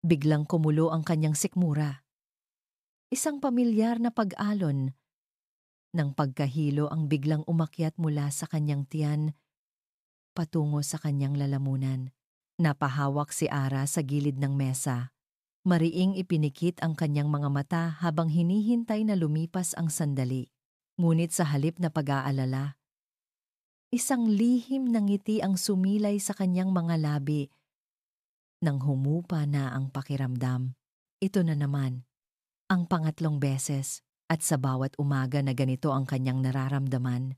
Biglang kumulo ang kanyang sikmura. Isang pamilyar na pag-alon ng pagkahilo ang biglang umakyat mula sa kanyang tiyan patungo sa kanyang lalamunan. Napahawak si Ara sa gilid ng mesa. Mariing ipinikit ang kanyang mga mata habang hinihintay na lumipas ang sandali. Ngunit sa halip na pag-aalala, isang lihim na ngiti ang sumilay sa kanyang mga labi nang humupa na ang pakiramdam. Ito na naman, ang pangatlong beses, at sa bawat umaga na ganito ang kanyang nararamdaman,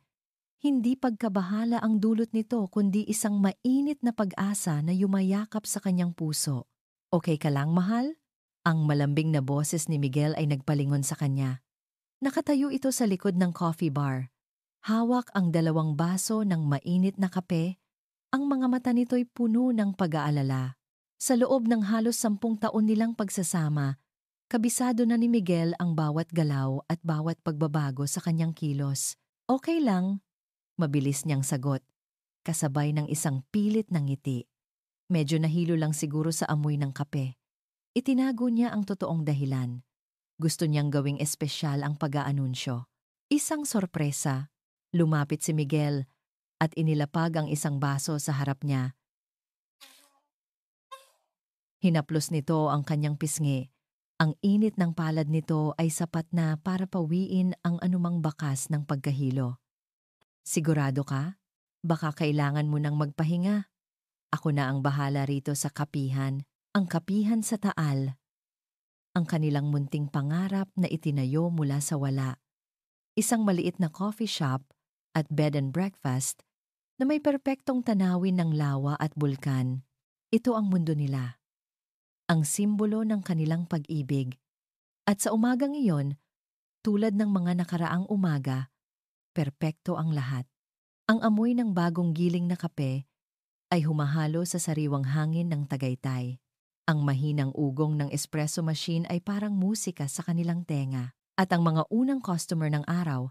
hindi pagkabahala ang dulot nito kundi isang mainit na pag-asa na yumayakap sa kanyang puso. Okay ka lang, mahal? Ang malambing na boses ni Miguel ay nagpalingon sa kanya. Nakatayo ito sa likod ng coffee bar. Hawak ang dalawang baso ng mainit na kape. Ang mga mata nito'y puno ng pag-aalala. Sa loob ng halos 10 taon nilang pagsasama, kabisado na ni Miguel ang bawat galaw at bawat pagbabago sa kanyang kilos. Okay lang, mabilis niyang sagot, kasabay ng isang pilit na ngiti. Medyo nahilo lang siguro sa amoy ng kape. Itinago niya ang totoong dahilan. Gusto niyang gawing espesyal ang pag-aanunsyo. Isang sorpresa. Lumapit si Miguel at inilapag ang isang baso sa harap niya. Hinaplos nito ang kanyang pisngi. Ang init ng palad nito ay sapat na para pawiin ang anumang bakas ng pagkahilo. Sigurado ka? Baka kailangan mo nang magpahinga. Ako na ang bahala rito sa kapihan. Ang kapihan sa Taal. Ang kanilang munting pangarap na itinayo mula sa wala. Isang maliit na coffee shop at bed and breakfast na may perpektong tanawin ng lawa at bulkan. Ito ang mundo nila. Ang simbolo ng kanilang pag-ibig. At sa umagang iyon, tulad ng mga nakaraang umaga, perpekto ang lahat. Ang amoy ng bagong giling na kape ay humahalo sa sariwang hangin ng Tagaytay. Ang mahinang ugong ng espresso machine ay parang musika sa kanilang tenga. At ang mga unang customer ng araw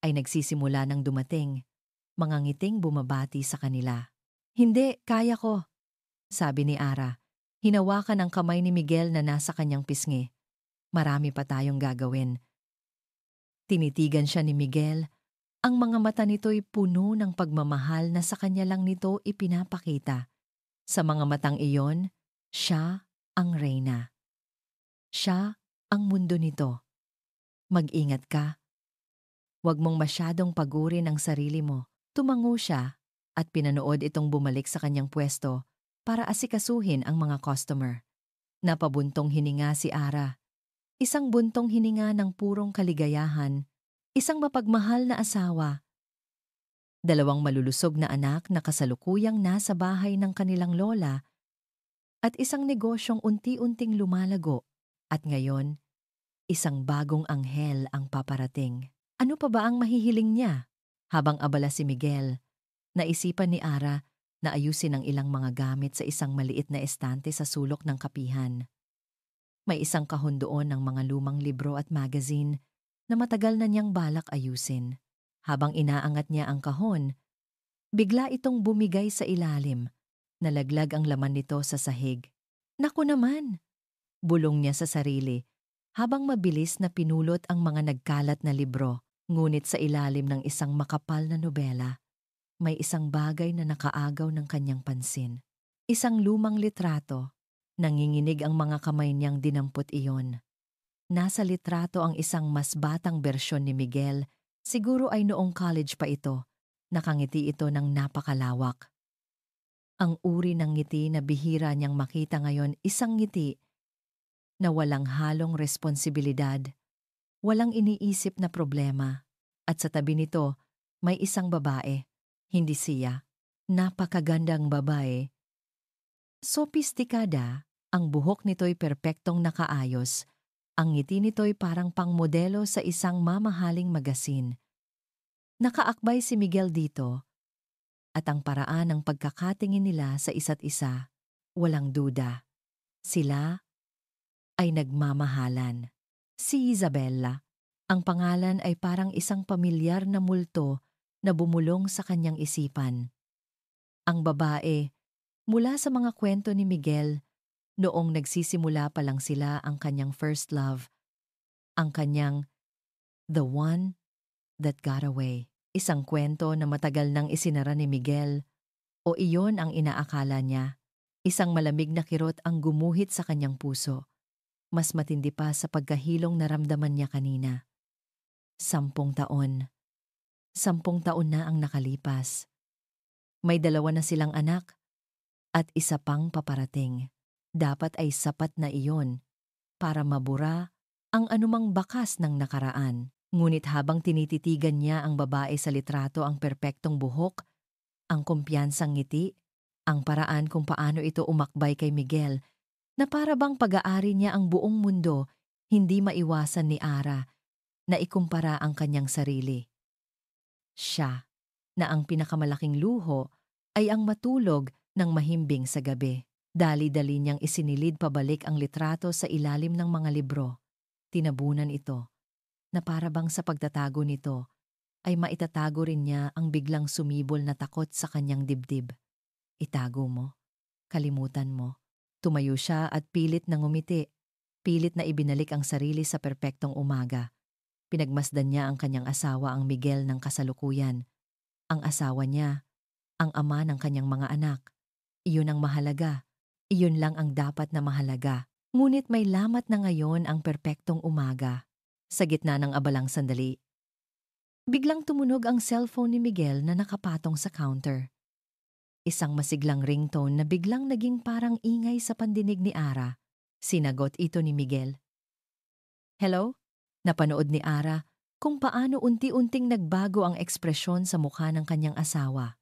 ay nagsisimula ng dumating, mga ngiting bumabati sa kanila. Hindi, kaya ko, sabi ni Ara. Hinawakan ang kamay ni Miguel na nasa kanyang pisngi. Marami pa tayong gagawin. Tinitigan siya ni Miguel. Ang mga mata nito'y puno ng pagmamahal na sa kanya lang nito ipinapakita. Sa mga matang iyon, siya ang reyna. Siya ang mundo nito. Mag-ingat ka. Huwag mong masyadong pagurin ang sarili mo. Tumango siya at pinanood itong bumalik sa kanyang pwesto para asikasuhin ang mga customer. Napabuntong hininga si Ara. Isang buntong hininga ng purong kaligayahan. Isang mapagmahal na asawa. Dalawang malulusog na anak na kasalukuyang nasa bahay ng kanilang lola at isang negosyong unti-unting lumalago. At ngayon, isang bagong anghel ang paparating. Ano pa ba ang mahihiling niya? Habang abala si Miguel, naisipan ni Ara na ayusin ang ilang mga gamit sa isang maliit na estante sa sulok ng kapihan. May isang kahon doon ng mga lumang libro at magazine na matagal na niyang balak ayusin. Habang inaangat niya ang kahon, bigla itong bumigay sa ilalim. Nalaglag ang laman nito sa sahig. Naku naman! Bulong niya sa sarili, habang mabilis na pinulot ang mga nagkalat na libro. Ngunit sa ilalim ng isang makapal na nobela, may isang bagay na nakaagaw ng kanyang pansin. Isang lumang litrato. Nanginginig ang mga kamay niyang dinampot iyon. Nasa litrato ang isang mas batang bersyon ni Miguel, siguro ay noong college pa ito. Nakangiti ito ng napakalawak. Ang uri ng ngiti na bihira niyang makita ngayon, isang ngiti na walang halong responsibilidad, walang iniisip na problema. At sa tabi nito, may isang babae, hindi siya. Napakagandang babae. Sopistikada, ang buhok nito'y perpektong nakaayos. Ang ngiti nito'y parang pangmodelo sa isang mamahaling magasin. Nakaakbay si Miguel dito, at ang paraan ng pagkakatingin nila sa isa't isa, walang duda. Sila ay nagmamahalan. Si Isabella, ang pangalan ay parang isang pamilyar na multo na bumulong sa kanyang isipan. Ang babae, mula sa mga kwento ni Miguel, Noong nagsisimula pa lang sila ang kanyang first love, ang kanyang The One That Got Away. Isang kwento na matagal nang isinara ni Miguel o iyon ang inaakala niya. Isang malamig na kirot ang gumuhit sa kanyang puso. Mas matindi pa sa pagkahilong naramdaman niya kanina. 10 taon. 10 taon na ang nakalipas. May 2 na silang anak at isa pang paparating. Dapat ay sapat na iyon para mabura ang anumang bakas ng nakaraan. Ngunit habang tinititigan niya ang babae sa litrato, ang perpektong buhok, ang kumpiyansang ngiti, ang paraan kung paano ito umakbay kay Miguel, na para bang pag-aari niya ang buong mundo, hindi maiwasan ni Ara na ikumpara ang kanyang sarili. Siya, na ang pinakamalaking luho ay ang matulog ng mahimbing sa gabi. Dali-dali niyang isinilid pabalik ang litrato sa ilalim ng mga libro. Tinabunan ito, na para bang sa pagtatago nito ay maitatago rin niya ang biglang sumibol na takot sa kanyang dibdib. Itago mo, kalimutan mo. Tumayo siya at pilit na ngumiti. Pilit na ibinalik ang sarili sa perpektong umaga. Pinagmasdan niya ang kanyang asawa, ang Miguel ng kasalukuyan. Ang asawa niya, ang ama ng kanyang mga anak. Iyon ang mahalaga. Iyon lang ang dapat na mahalaga. Ngunit may lamat na ngayon ang perpektong umaga. Sa gitna ng abalang sandali, biglang tumunog ang cellphone ni Miguel na nakapatong sa counter. Isang masiglang ringtone na biglang naging parang ingay sa pandinig ni Ara. Sinagot ito ni Miguel. Hello? Napanood ni Ara kung paano unti-unting nagbago ang ekspresyon sa mukha ng kanyang asawa.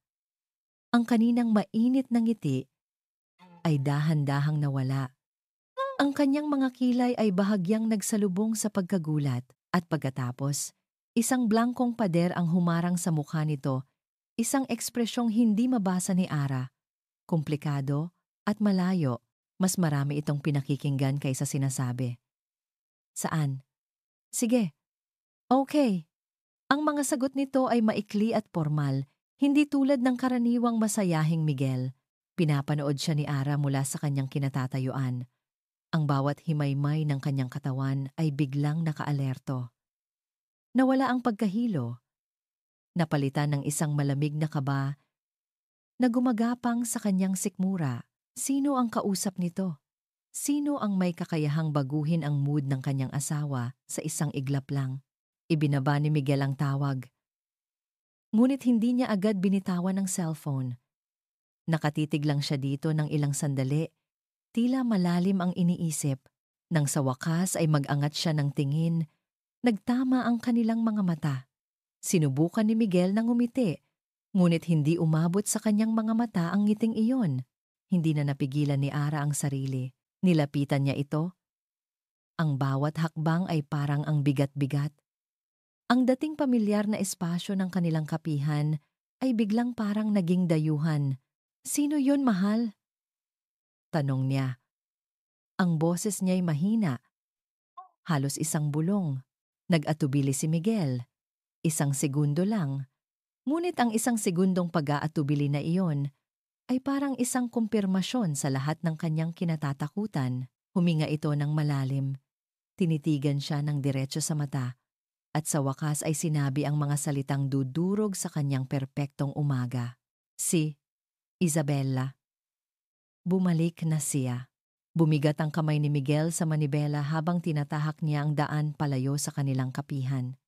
Ang kaninang mainit na ngiti ay dahan-dahang nawala. Ang kanyang mga kilay ay bahagyang nagsalubong sa pagkagulat at pagkatapos, isang blangkong pader ang humarang sa mukha nito, isang ekspresyong hindi mabasa ni Ara. Komplikado at malayo, mas marami itong pinakikinggan kaysa sinasabi. Saan? Sige. Okay. Ang mga sagot nito ay maikli at formal, hindi tulad ng karaniwang masayahing Miguel. Pinapanood siya ni Ara mula sa kanyang kinatatayuan. Ang bawat himaymay ng kanyang katawan ay biglang nakaalerto. Nawala ang pagkahilo. Napalitan ng isang malamig na kaba na gumagapang sa kanyang sikmura. Sino ang kausap nito? Sino ang may kakayahang baguhin ang mood ng kanyang asawa sa isang iglap lang? Ibinaba ni Miguel ang tawag. Ngunit hindi niya agad binitawan ang cellphone. Nakatitig lang siya dito ng ilang sandali, tila malalim ang iniisip. Nang sa wakas ay mag-angat siya ng tingin, nagtama ang kanilang mga mata. Sinubukan ni Miguel na ngumiti, ngunit hindi umabot sa kanyang mga mata ang ngiting iyon. Hindi na napigilan ni Ara ang sarili. Nilapitan niya ito. Ang bawat hakbang ay parang ang bigat-bigat. Ang dating pamilyar na espasyo ng kanilang kapihan ay biglang parang naging dayuhan. Sino yon, mahal? Tanong niya. Ang boses niya'y mahina. Halos isang bulong. Nag-atubili si Miguel. Isang segundo lang. Ngunit ang isang segundong pag-aatubili na iyon ay parang isang kumpirmasyon sa lahat ng kanyang kinatatakutan. Huminga ito ng malalim. Tinitigan siya ng diretso sa mata. At sa wakas ay sinabi ang mga salitang dudurog sa kanyang perpektong umaga. Si Isabella. Bumalik na siya. Bumigat ang kamay ni Miguel sa manibela habang tinatahak niya ang daan palayo sa kanilang kapihan.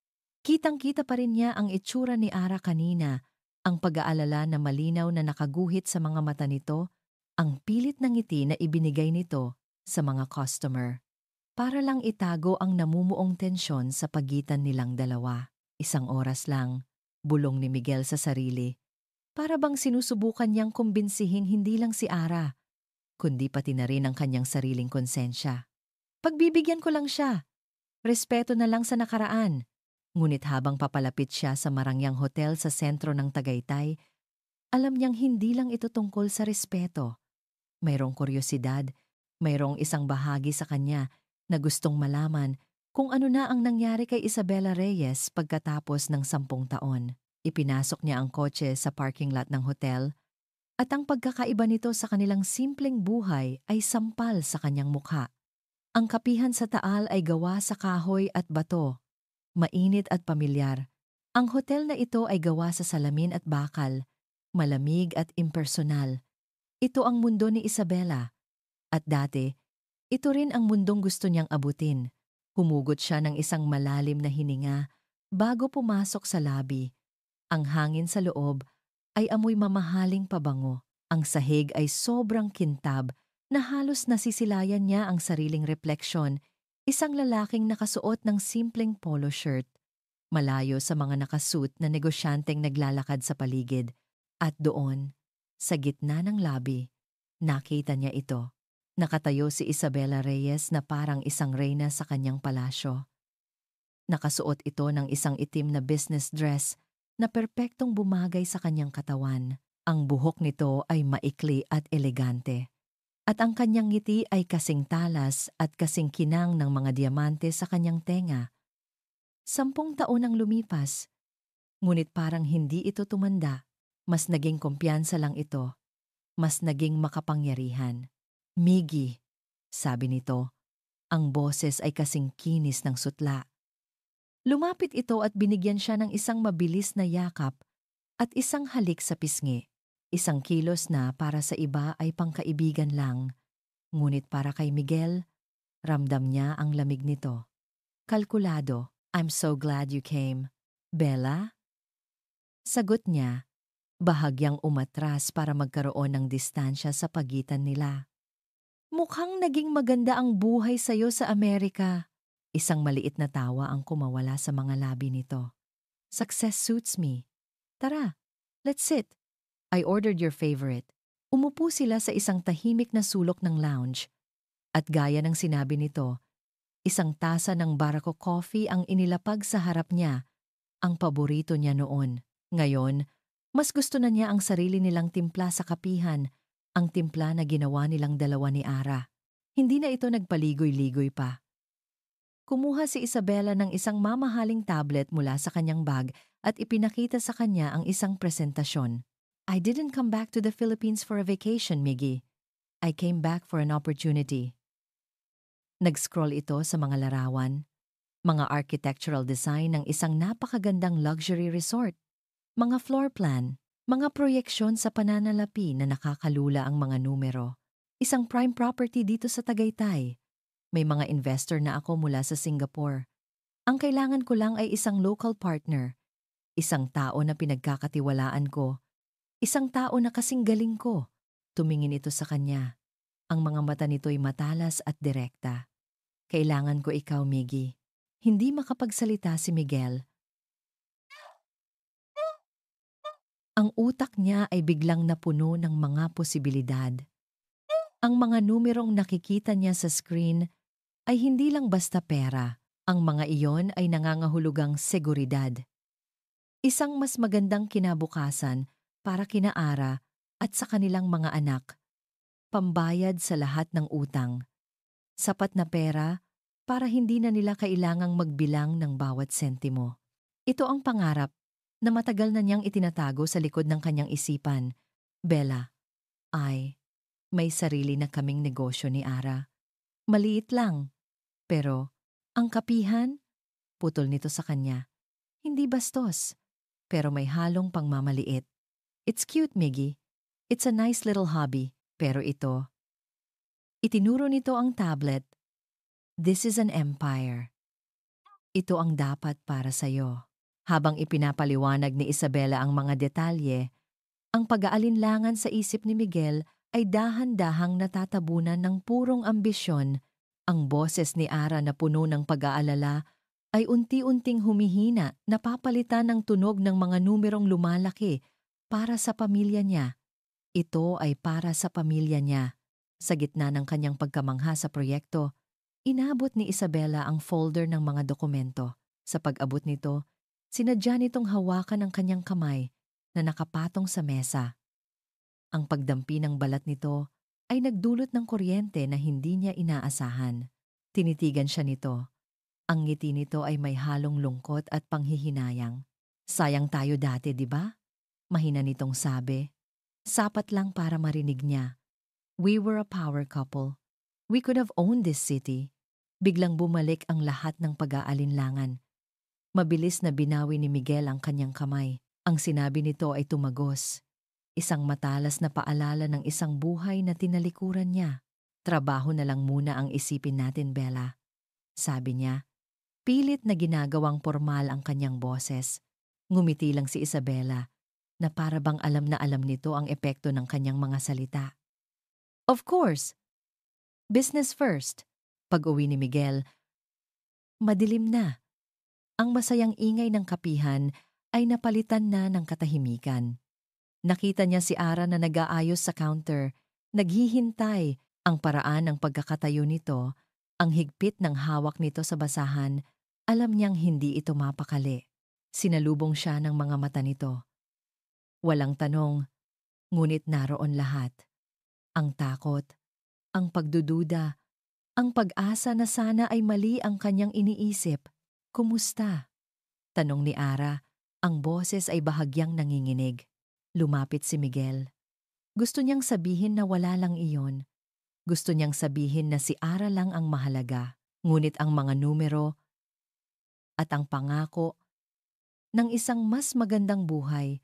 Kitang-kita pa rin niya ang itsura ni Ara kanina, ang pag-aalala na malinaw na nakaguhit sa mga mata nito, ang pilit na ngiti na ibinigay nito sa mga customer. Para lang itago ang namumuong tensyon sa pagitan nilang dalawa. Isang oras lang, bulong ni Miguel sa sarili. Para bang sinusubukan niyang kumbinsihin hindi lang si Ara, kundi pati na rin ang kanyang sariling konsensya. Pagbibigyan ko lang siya. Respeto na lang sa nakaraan. Ngunit habang papalapit siya sa marangyang hotel sa sentro ng Tagaytay, alam niyang hindi lang ito tungkol sa respeto. Mayroong kuryosidad, mayroong isang bahagi sa kanya na gustong malaman kung ano na ang nangyari kay Isabella Reyes pagkatapos ng 10 taon. Ipinasok niya ang kotse sa parking lot ng hotel At ang pagkakaiba nito sa kanilang simpleng buhay ay sampal sa kanyang mukha. Ang kapihan sa Taal ay gawa sa kahoy at bato, mainit at pamilyar. Ang hotel na ito ay gawa sa salamin at bakal, malamig at impersonal. Ito ang mundo ni Isabela. At dati, ito rin ang mundong gusto niyang abutin. Humugot siya ng isang malalim na hininga bago pumasok sa labi. Ang hangin sa loob ay amoy mamahaling pabango. Ang sahig ay sobrang kintab na halos nasisilayan niya ang sariling refleksyon. Isang lalaking nakasuot ng simpleng polo shirt, malayo sa mga nakasuit na negosyanteng naglalakad sa paligid. At doon, sa gitna ng labi, nakita niya ito. Nakatayo si Isabela Reyes na parang isang reyna sa kanyang palasyo. Nakasuot ito ng isang itim na business dress na perpektong bumagay sa kanyang katawan. Ang buhok nito ay maikli at elegante. At ang kanyang ngiti ay kasing talas at kasing kinang ng mga diamante sa kanyang tenga. 10 taon ang lumipas, ngunit parang hindi ito tumanda. Mas naging kumpiyansa lang ito, mas naging makapangyarihan. Miggy, sabi nito, ang boses ay kasing kinis ng sutla. Lumapit ito at binigyan siya ng isang mabilis na yakap at isang halik sa pisngi. Isang kilos na para sa iba ay pangkaibigan lang, ngunit para kay Miguel, ramdam niya ang lamig nito. Kalkulado, I'm so glad you came. Bella? Sagot niya, bahagyang umatras para magkaroon ng distansya sa pagitan nila. Mukhang naging maganda ang buhay sa'yo sa Amerika. Isang maliit na tawa ang kumawala sa mga labi nito. Success suits me. Tara, let's sit. I ordered your favorite. Umupo sila sa isang tahimik na sulok ng lounge. At gaya ng sinabi nito, isang tasa ng Barako coffee ang inilapag sa harap niya, ang paborito niya noon. Ngayon, mas gusto na niya ang sarili nilang timpla sa kapihan, ang timpla na ginawa nilang dalawa ni Ara. Hindi na ito nagpaligoy-ligoy pa. Kumuha si Isabela ng isang mamahaling tablet mula sa kanyang bag at ipinakita sa kanya ang isang presentasyon. I didn't come back to the Philippines for a vacation, Miggy. I came back for an opportunity. Nag-scroll ito sa mga larawan, mga architectural design ng isang napakagandang luxury resort, mga floor plan, mga proyeksyon sa pananalapi na nakakalula ang mga numero. Isang prime property dito sa Tagaytay. May mga investor na ako mula sa Singapore. Ang kailangan ko lang ay isang local partner, isang tao na pinagkakatiwalaan ko, isang tao na kasing galing ko. Tumingin ito sa kanya. Ang mga mata nito'y matalas at direkta. Kailangan ko ikaw, Miggy. Hindi makapagsalita si Miguel. Ang utak niya ay biglang napuno ng mga posibilidad. Ang mga numerong nakikita niya sa screen ay hindi lang basta pera. Ang mga iyon ay nangangahulugang seguridad. Isang mas magandang kinabukasan para kina Ara at sa kanilang mga anak. Pambayad sa lahat ng utang. Sapat na pera para hindi na nila kailangang magbilang ng bawat sentimo. Ito ang pangarap na matagal na niyang itinatago sa likod ng kanyang isipan. Bella, may sarili na kaming negosyo ni Ara. Maliit lang, pero ang kapihan, putol nito sa kanya. Hindi bastos, pero may halong pangmamaliit. It's cute, Miggy. It's a nice little hobby, pero ito. Itinuro nito ang tablet. This is an empire. Ito ang dapat para sa'yo. Habang ipinapaliwanag ni Isabela ang mga detalye, ang pag-aalinlangan sa isip ni Miguel ay dahan-dahang natatabunan ng purong ambisyon. Ang boses ni Ara na puno ng pag-aalala ay unti-unting humihina, napapalitan ng tunog ng mga numerong lumalaki para sa pamilya niya. Ito ay para sa pamilya niya. Sa gitna ng kanyang pagkamangha sa proyekto, inabot ni Isabela ang folder ng mga dokumento. Sa pag-abot nito, sinadya nitong hawakan ang kanyang kamay na nakapatong sa mesa. Ang pagdampi ng balat nito ay nagdulot ng kuryente na hindi niya inaasahan. Tinitigan siya nito. Ang ngiti nito ay may halong lungkot at panghihinayang. Sayang tayo dati, di ba? Mahina nitong sabi. Sapat lang para marinig niya. We were a power couple. We could have owned this city. Biglang bumalik ang lahat ng pag-aalinlangan. Mabilis na binawi ni Miguel ang kanyang kamay. Ang sinabi nito ay tumagos. Isang matalas na paalala ng isang buhay na tinalikuran niya. Trabaho na lang muna ang isipin natin, Bella. Sabi niya. Pilit na ginagawang formal ang kanyang boses. Ngumiti lang si Isabela na para bang alam na alam nito ang epekto ng kanyang mga salita. Of course. Business first. Pag-uwi ni Miguel, madilim na. Ang masayang ingay ng kapihan ay napalitan na ng katahimikan. Nakita niya si Ara na nag-aayos sa counter, naghihintay. Ang paraan ng pagkakatayo nito, ang higpit ng hawak nito sa basahan, alam niyang hindi ito mapakali. Sinalubong siya ng mga mata nito. Walang tanong, ngunit naroon lahat. Ang takot, ang pagdududa, ang pag-asa na sana ay mali ang kanyang iniisip. Kumusta? Tanong ni Ara, ang boses ay bahagyang nanginginig. Lumapit si Miguel. Gusto niyang sabihin na wala lang iyon. Gusto niyang sabihin na si Ara lang ang mahalaga, ngunit ang mga numero at ang pangako ng isang mas magandang buhay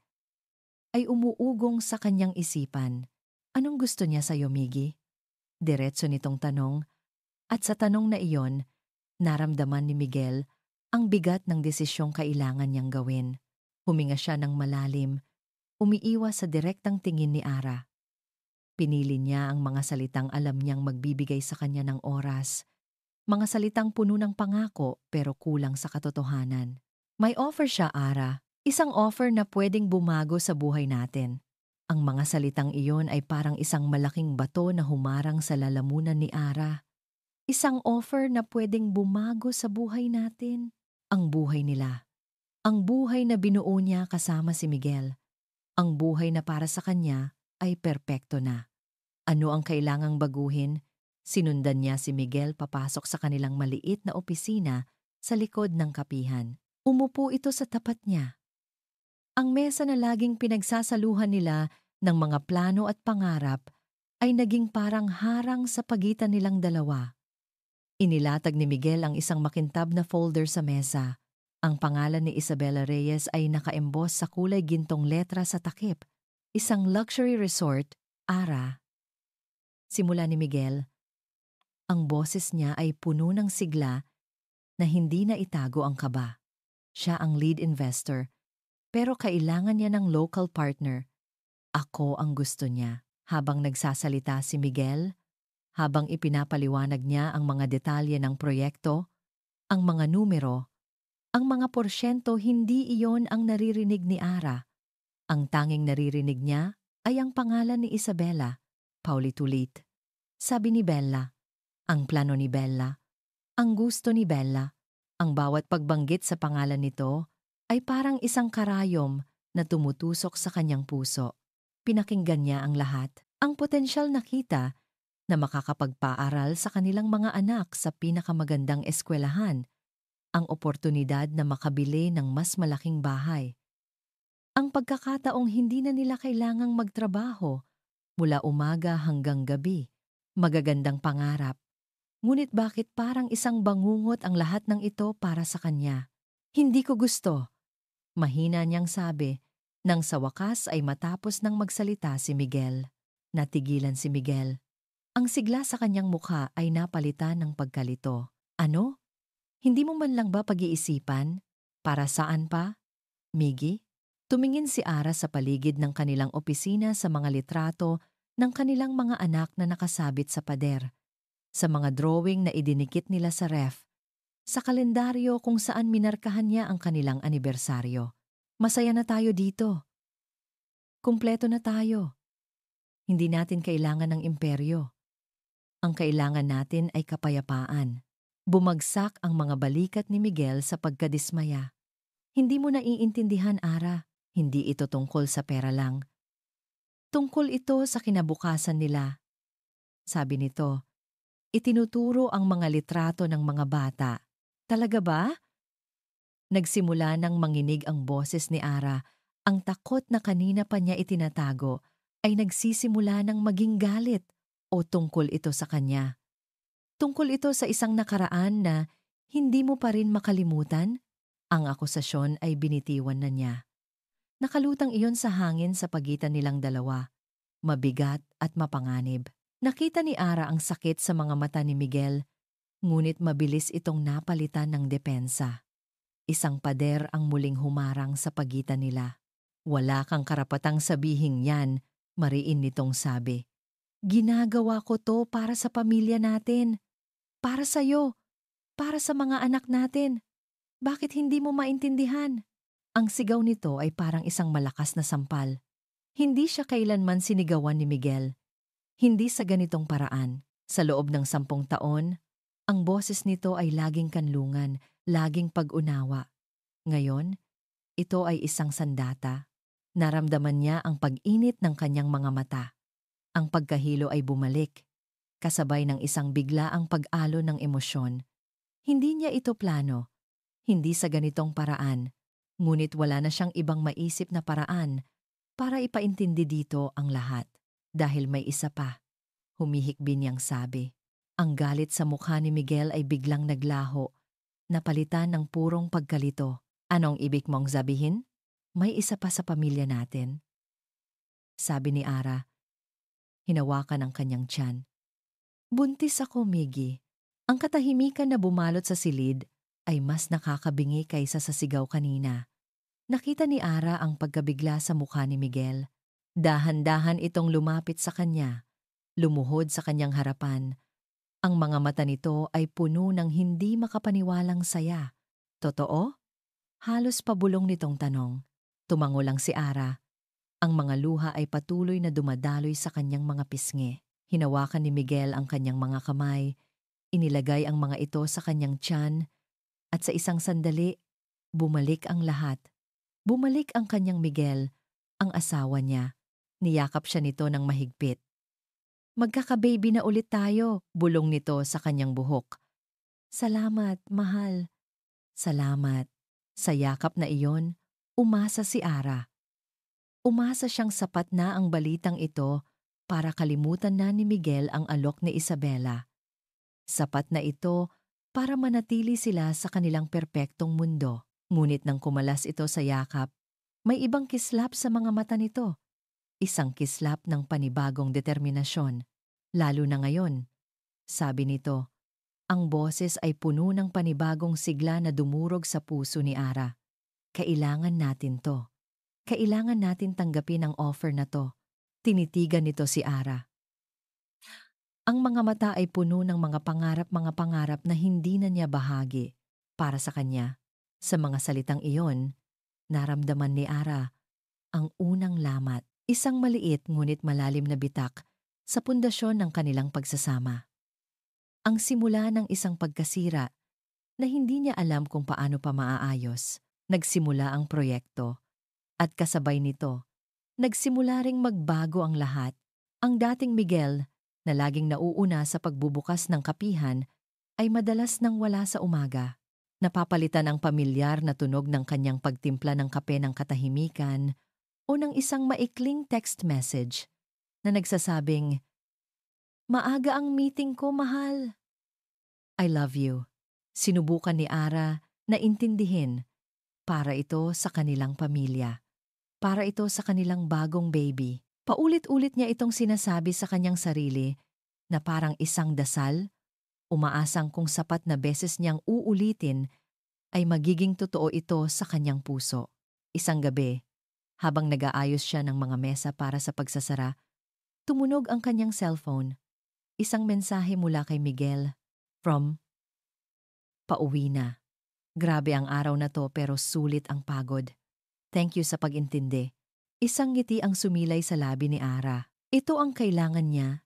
ay umuugong sa kanyang isipan. Anong gusto niya sa'yo, Miggy? Diretso nitong tanong, at sa tanong na iyon, naramdaman ni Miguel ang bigat ng desisyong kailangan niyang gawin. Huminga siya ng malalim, umiiwas sa direktang tingin ni Ara. Pinili niya ang mga salitang alam niyang magbibigay sa kanya ng oras. Mga salitang puno ng pangako pero kulang sa katotohanan. May offer siya, Ara. Isang offer na pwedeng bumago sa buhay natin. Ang mga salitang iyon ay parang isang malaking bato na humarang sa lalamunan ni Ara. Isang offer na pwedeng bumago sa buhay natin. Ang buhay nila. Ang buhay na binuo niya kasama si Miguel. Ang buhay na para sa kanya ay perpekto na. Ano ang kailangang baguhin? Sinundan niya si Miguel papasok sa kanilang maliit na opisina sa likod ng kapihan. Umupo ito sa tapat niya. Ang mesa na laging pinagsasaluhan nila ng mga plano at pangarap ay naging parang harang sa pagitan nilang dalawa. Inilatag ni Miguel ang isang makintab na folder sa mesa. Ang pangalan ni Isabela Reyes ay naka-emboss sa kulay gintong letra sa takip. Isang luxury resort, Ara. Simula ni Miguel. Ang boses niya ay puno ng sigla na hindi na itago ang kaba. Siya ang lead investor, pero kailangan niya ng local partner. Ako ang gusto niya. Habang nagsasalita si Miguel, habang ipinapaliwanag niya ang mga detalye ng proyekto, ang mga numero, ang mga porsyento, hindi iyon ang naririnig ni Ara. Ang tanging naririnig niya ay ang pangalan ni Isabela, paulit-ulit. Sabi ni Bella, ang plano ni Bella, ang gusto ni Bella, ang bawat pagbanggit sa pangalan nito ay parang isang karayom na tumutusok sa kanyang puso. Pinakinggan niya ang lahat, ang potensyal na kita na makakapagpaaral sa kanilang mga anak sa pinakamagandang eskwelahan, ang oportunidad na makabili ng mas malaking bahay. Ang pagkakataong hindi na nila kailangang magtrabaho mula umaga hanggang gabi, magagandang pangarap. Ngunit bakit parang isang bangungot ang lahat ng ito para sa kanya? Hindi ko gusto. Mahina niyang sabi, nang sa wakas ay matapos nang magsalita si Miguel. Natigilan si Miguel. Ang sigla sa kanyang mukha ay napalitan ng pagkalito. Ano? Hindi mo man lang ba pag-iisipan? Para saan pa? Miggy? Tumingin si Ara sa paligid ng kanilang opisina sa mga litrato ng kanilang mga anak na nakasabit sa pader, sa mga drawing na idinikit nila sa ref, sa kalendaryo kung saan minarkahan niya ang kanilang anibersaryo. Masaya na tayo dito. Kumpleto na tayo. Hindi natin kailangan ng imperyo. Ang kailangan natin ay kapayapaan. Bumagsak ang mga balikat ni Miguel sa pagkadismaya. Hindi mo naiintindihan, Ara. Hindi ito tungkol sa pera lang. Tungkol ito sa kinabukasan nila. Sabi nito, itinuturo ang mga litrato ng mga bata. Talaga ba? Nagsimula nang manginig ang boses ni Ara, ang takot na kanina pa niya itinatago ay nagsisimula ng maging galit o tungkol ito sa kanya. Tungkol ito sa isang nakaraan na hindi mo pa rin makalimutan, ang akusasyon ay binitiwan na niya. Nakalutang iyon sa hangin sa pagitan nilang dalawa, mabigat at mapanganib. Nakita ni Ara ang sakit sa mga mata ni Miguel, ngunit mabilis itong napalitan ng depensa. Isang pader ang muling humarang sa pagitan nila. Wala kang karapatang sabihing yan, mariin nitong sabi. Ginagawa ko to para sa pamilya natin, para sa'yo, para sa mga anak natin. Bakit hindi mo maintindihan? Ang sigaw nito ay parang isang malakas na sampal. Hindi siya kailanman sinigawan ni Miguel. Hindi sa ganitong paraan. Sa loob ng 10 taon, ang boses nito ay laging kanlungan, laging pag-unawa. Ngayon, ito ay isang sandata. Naramdaman niya ang pag-init ng kanyang mga mata. Ang pagkahilo ay bumalik, kasabay ng isang biglaang pag-alo ng emosyon. Hindi niya ito plano, hindi sa ganitong paraan, ngunit wala na siyang ibang maisip na paraan para ipaintindi dito ang lahat. Dahil may isa pa, humihikbi niyang sabi. Ang galit sa mukha ni Miguel ay biglang naglaho, napalitan ng purong pagkalito. Anong ibig mong sabihin? May isa pa sa pamilya natin? Sabi ni Ara, hinawakan ang kanyang tiyan. Buntis ako, Miggy. Ang katahimikan na bumalot sa silid ay mas nakakabingi kaysa sa sigaw kanina. Nakita ni Ara ang pagkabigla sa mukha ni Miguel. Dahan-dahan itong lumapit sa kanya, lumuhod sa kanyang harapan. Ang mga mata nito ay puno ng hindi makapaniwalang saya. Totoo? Halos pabulong nitong tanong. Tumango lang si Ara. Ang mga luha ay patuloy na dumadaloy sa kanyang mga pisngi. Hinawakan ni Miguel ang kanyang mga kamay, inilagay ang mga ito sa kanyang tiyan, at sa isang sandali, bumalik ang lahat. Bumalik ang kanyang Miguel, ang asawa niya. Niyakap siya nito ng mahigpit. Magkaka-baby na ulit tayo, bulong nito sa kanyang buhok. Salamat, mahal. Salamat. Sa yakap na iyon, umasa si Ara. Umasa siyang sapat na ang balitang ito para kalimutan na ni Miguel ang alok ni Isabela. Sapat na ito para manatili sila sa kanilang perpektong mundo. Ngunit nang kumalas ito sa yakap, may ibang kislap sa mga mata nito. Isang kislap ng panibagong determinasyon. Lalo na ngayon, sabi nito, ang boses ay puno ng panibagong sigla na dumurog sa puso ni Ara. Kailangan natin to. Kailangan natin tanggapin ang offer na to. Tinitigan nito si Ara. Ang mga mata ay puno ng mga pangarap na hindi na niya bahagi para sa kanya. Sa mga salitang iyon, naramdaman ni Ara ang unang lamat, isang maliit ngunit malalim na bitak sa pundasyon ng kanilang pagsasama. Ang simula ng isang pagkasira na hindi niya alam kung paano pa maaayos. Nagsimula ang proyekto. At kasabay nito, nagsimula ring magbago ang lahat. Ang dating Miguel, na laging nauuna sa pagbubukas ng kapihan, ay madalas nang wala sa umaga. Napapalitan ang pamilyar na tunog ng kanyang pagtimpla ng kape ng katahimikan o ng isang maikling text message na nagsasabing, maaga ang meeting ko, mahal. I love you. Sinubukan ni Ara na intindihin para ito sa kanilang pamilya. Para ito sa kanilang bagong baby. Paulit-ulit niya itong sinasabi sa kanyang sarili na parang isang dasal, umaasang kung sapat na beses niyang uulitin ay magiging totoo ito sa kanyang puso. Isang gabi, habang nag-aayos siya ng mga mesa para sa pagsasara, tumunog ang kanyang cellphone. Isang mensahe mula kay Miguel from pauwi na. Grabe ang araw na to pero sulit ang pagod. Thank you sa pag-intindi. Isang ngiti ang sumilay sa labi ni Ara. Ito ang kailangan niya.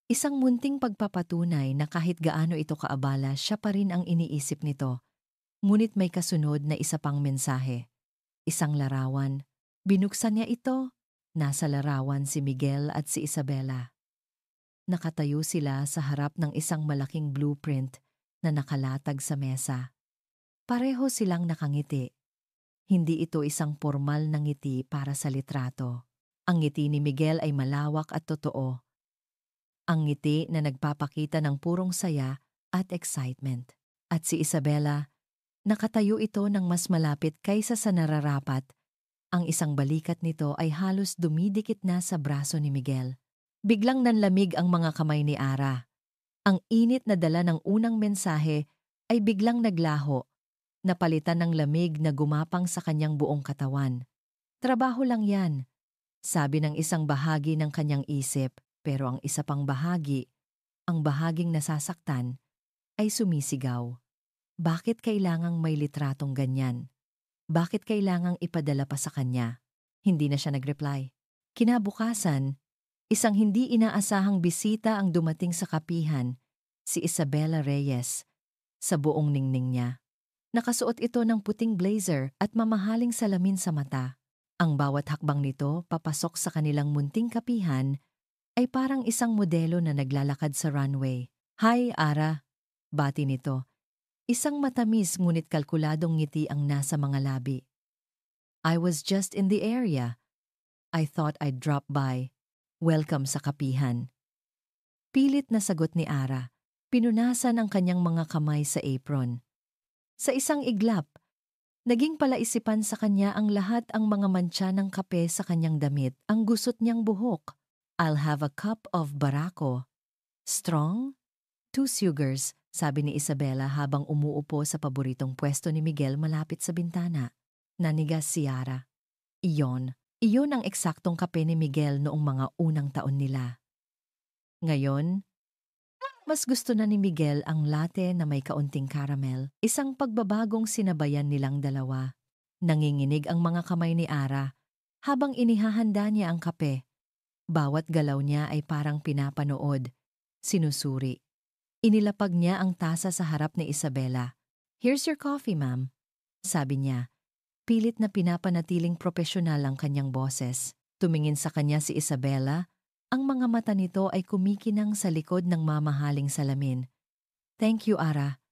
Isang munting pagpapatunay na kahit gaano ito kaabala, siya pa rin ang iniisip nito. Ngunit may kasunod na isa pang mensahe. Isang larawan. Binuksan niya ito. Nasa larawan si Miguel at si Isabela. Nakatayo sila sa harap ng isang malaking blueprint na nakalatag sa mesa. Pareho silang nakangiti. Hindi ito isang formal na ngiti para sa litrato. Ang ngiti ni Miguel ay malawak at totoo. Ang ngiti na nagpapakita ng purong saya at excitement. At si Isabela, nakatayo ito ng mas malapit kaysa sa nararapat. Ang isang balikat nito ay halos dumidikit na sa braso ni Miguel. Biglang nanlamig ang mga kamay ni Ara. Ang init na dala ng unang mensahe ay biglang naglaho, napalitan ng lamig na gumapang sa kanyang buong katawan. Trabaho lang yan, sabi ng isang bahagi ng kanyang isip, pero ang isa pang bahagi, ang bahaging nasasaktan, ay sumisigaw. Bakit kailangang may litratong ganyan? Bakit kailangang ipadala pa sa kanya? Hindi na siya nag-reply. Kinabukasan, isang hindi inaasahang bisita ang dumating sa kapihan, si Isabela Reyes, sa buong ningning niya. Nakasuot ito ng puting blazer at mamahaling salamin sa mata. Ang bawat hakbang nito papasok sa kanilang munting kapihan ay parang isang modelo na naglalakad sa runway. "Hi, Ara," bati nito. Isang matamis ngunit kalkuladong ngiti ang nasa mga labi. "I was just in the area. I thought I'd drop by. Welcome sa kapihan." Pilit na sagot ni Ara. Pinunasan ang kanyang mga kamay sa apron. Sa isang iglap, naging palaisipan sa kanya ang lahat ang mga mantsa ng kape sa kanyang damit, ang gusot niyang buhok. "I'll have a cup of Barako. Strong? 2 sugars," sabi ni Isabela habang umuupo sa paboritong pwesto ni Miguel malapit sa bintana. Nanigas si Ara. Iyon ang eksaktong kape ni Miguel noong mga unang taon nila. Ngayon, mas gusto na ni Miguel ang latte na may kaunting caramel, isang pagbabagong sinabayan nilang dalawa. Nanginginig ang mga kamay ni Ara habang inihahanda niya ang kape. Bawat galaw niya ay parang pinapanood, sinusuri. Inilapag niya ang tasa sa harap ni Isabela. "Here's your coffee, ma'am," sabi niya. Pilit na pinapanatiling propesyonal ang kanyang boses. Tumingin sa kanya si Isabela. Ang mga mata nito ay kumikinang sa likod ng mamahaling salamin. "Thank you, Ara."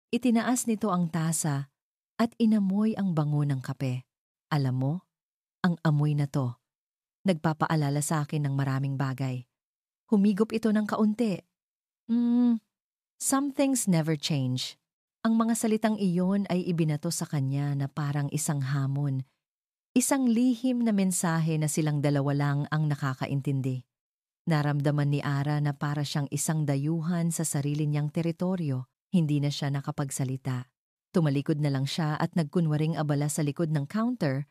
Itinaas nito ang tasa at inamoy ang bango ng kape. "Alam mo, ang amoy na to, nagpapaalala sa akin ng maraming bagay." Humigop ito ng kaunti. Some things never change." Ang mga salitang iyon ay ibinato sa kanya na parang isang hamon. Isang lihim na mensahe na silang dalawa lang ang nakakaintindi. Naramdaman ni Ara na para siyang isang dayuhan sa sarili niyang teritoryo. Hindi na siya nakapagsalita. Tumalikod na lang siya at nagkunwaring abala sa likod ng counter,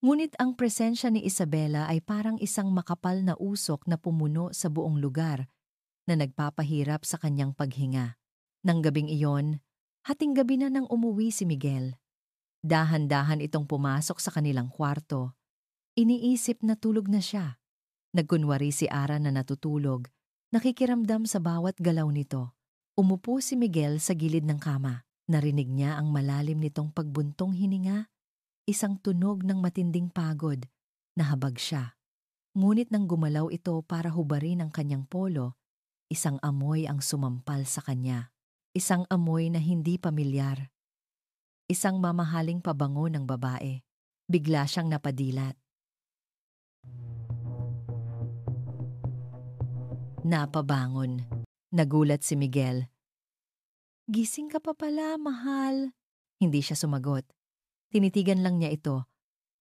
ngunit ang presensya ni Isabela ay parang isang makapal na usok na pumuno sa buong lugar na nagpapahirap sa kanyang paghinga. Nang gabing iyon, hating gabi na nang umuwi si Miguel. Dahan-dahan itong pumasok sa kanilang kwarto. Iniisip na tulog na siya. Nagkunwari si Ara na natutulog, nakikiramdam sa bawat galaw nito. Umupo si Miguel sa gilid ng kama. Narinig niya ang malalim nitong pagbuntong hininga, isang tunog ng matinding pagod. Nahabag siya. Ngunit nang gumalaw ito para hubarin ang kanyang polo, isang amoy ang sumampal sa kanya. Isang amoy na hindi pamilyar. Isang mamahaling pabango ng babae. Bigla siyang napadilat. Napabangon. Nagulat si Miguel. "Gising ka pa pala, mahal." Hindi siya sumagot. Tinitigan lang niya ito.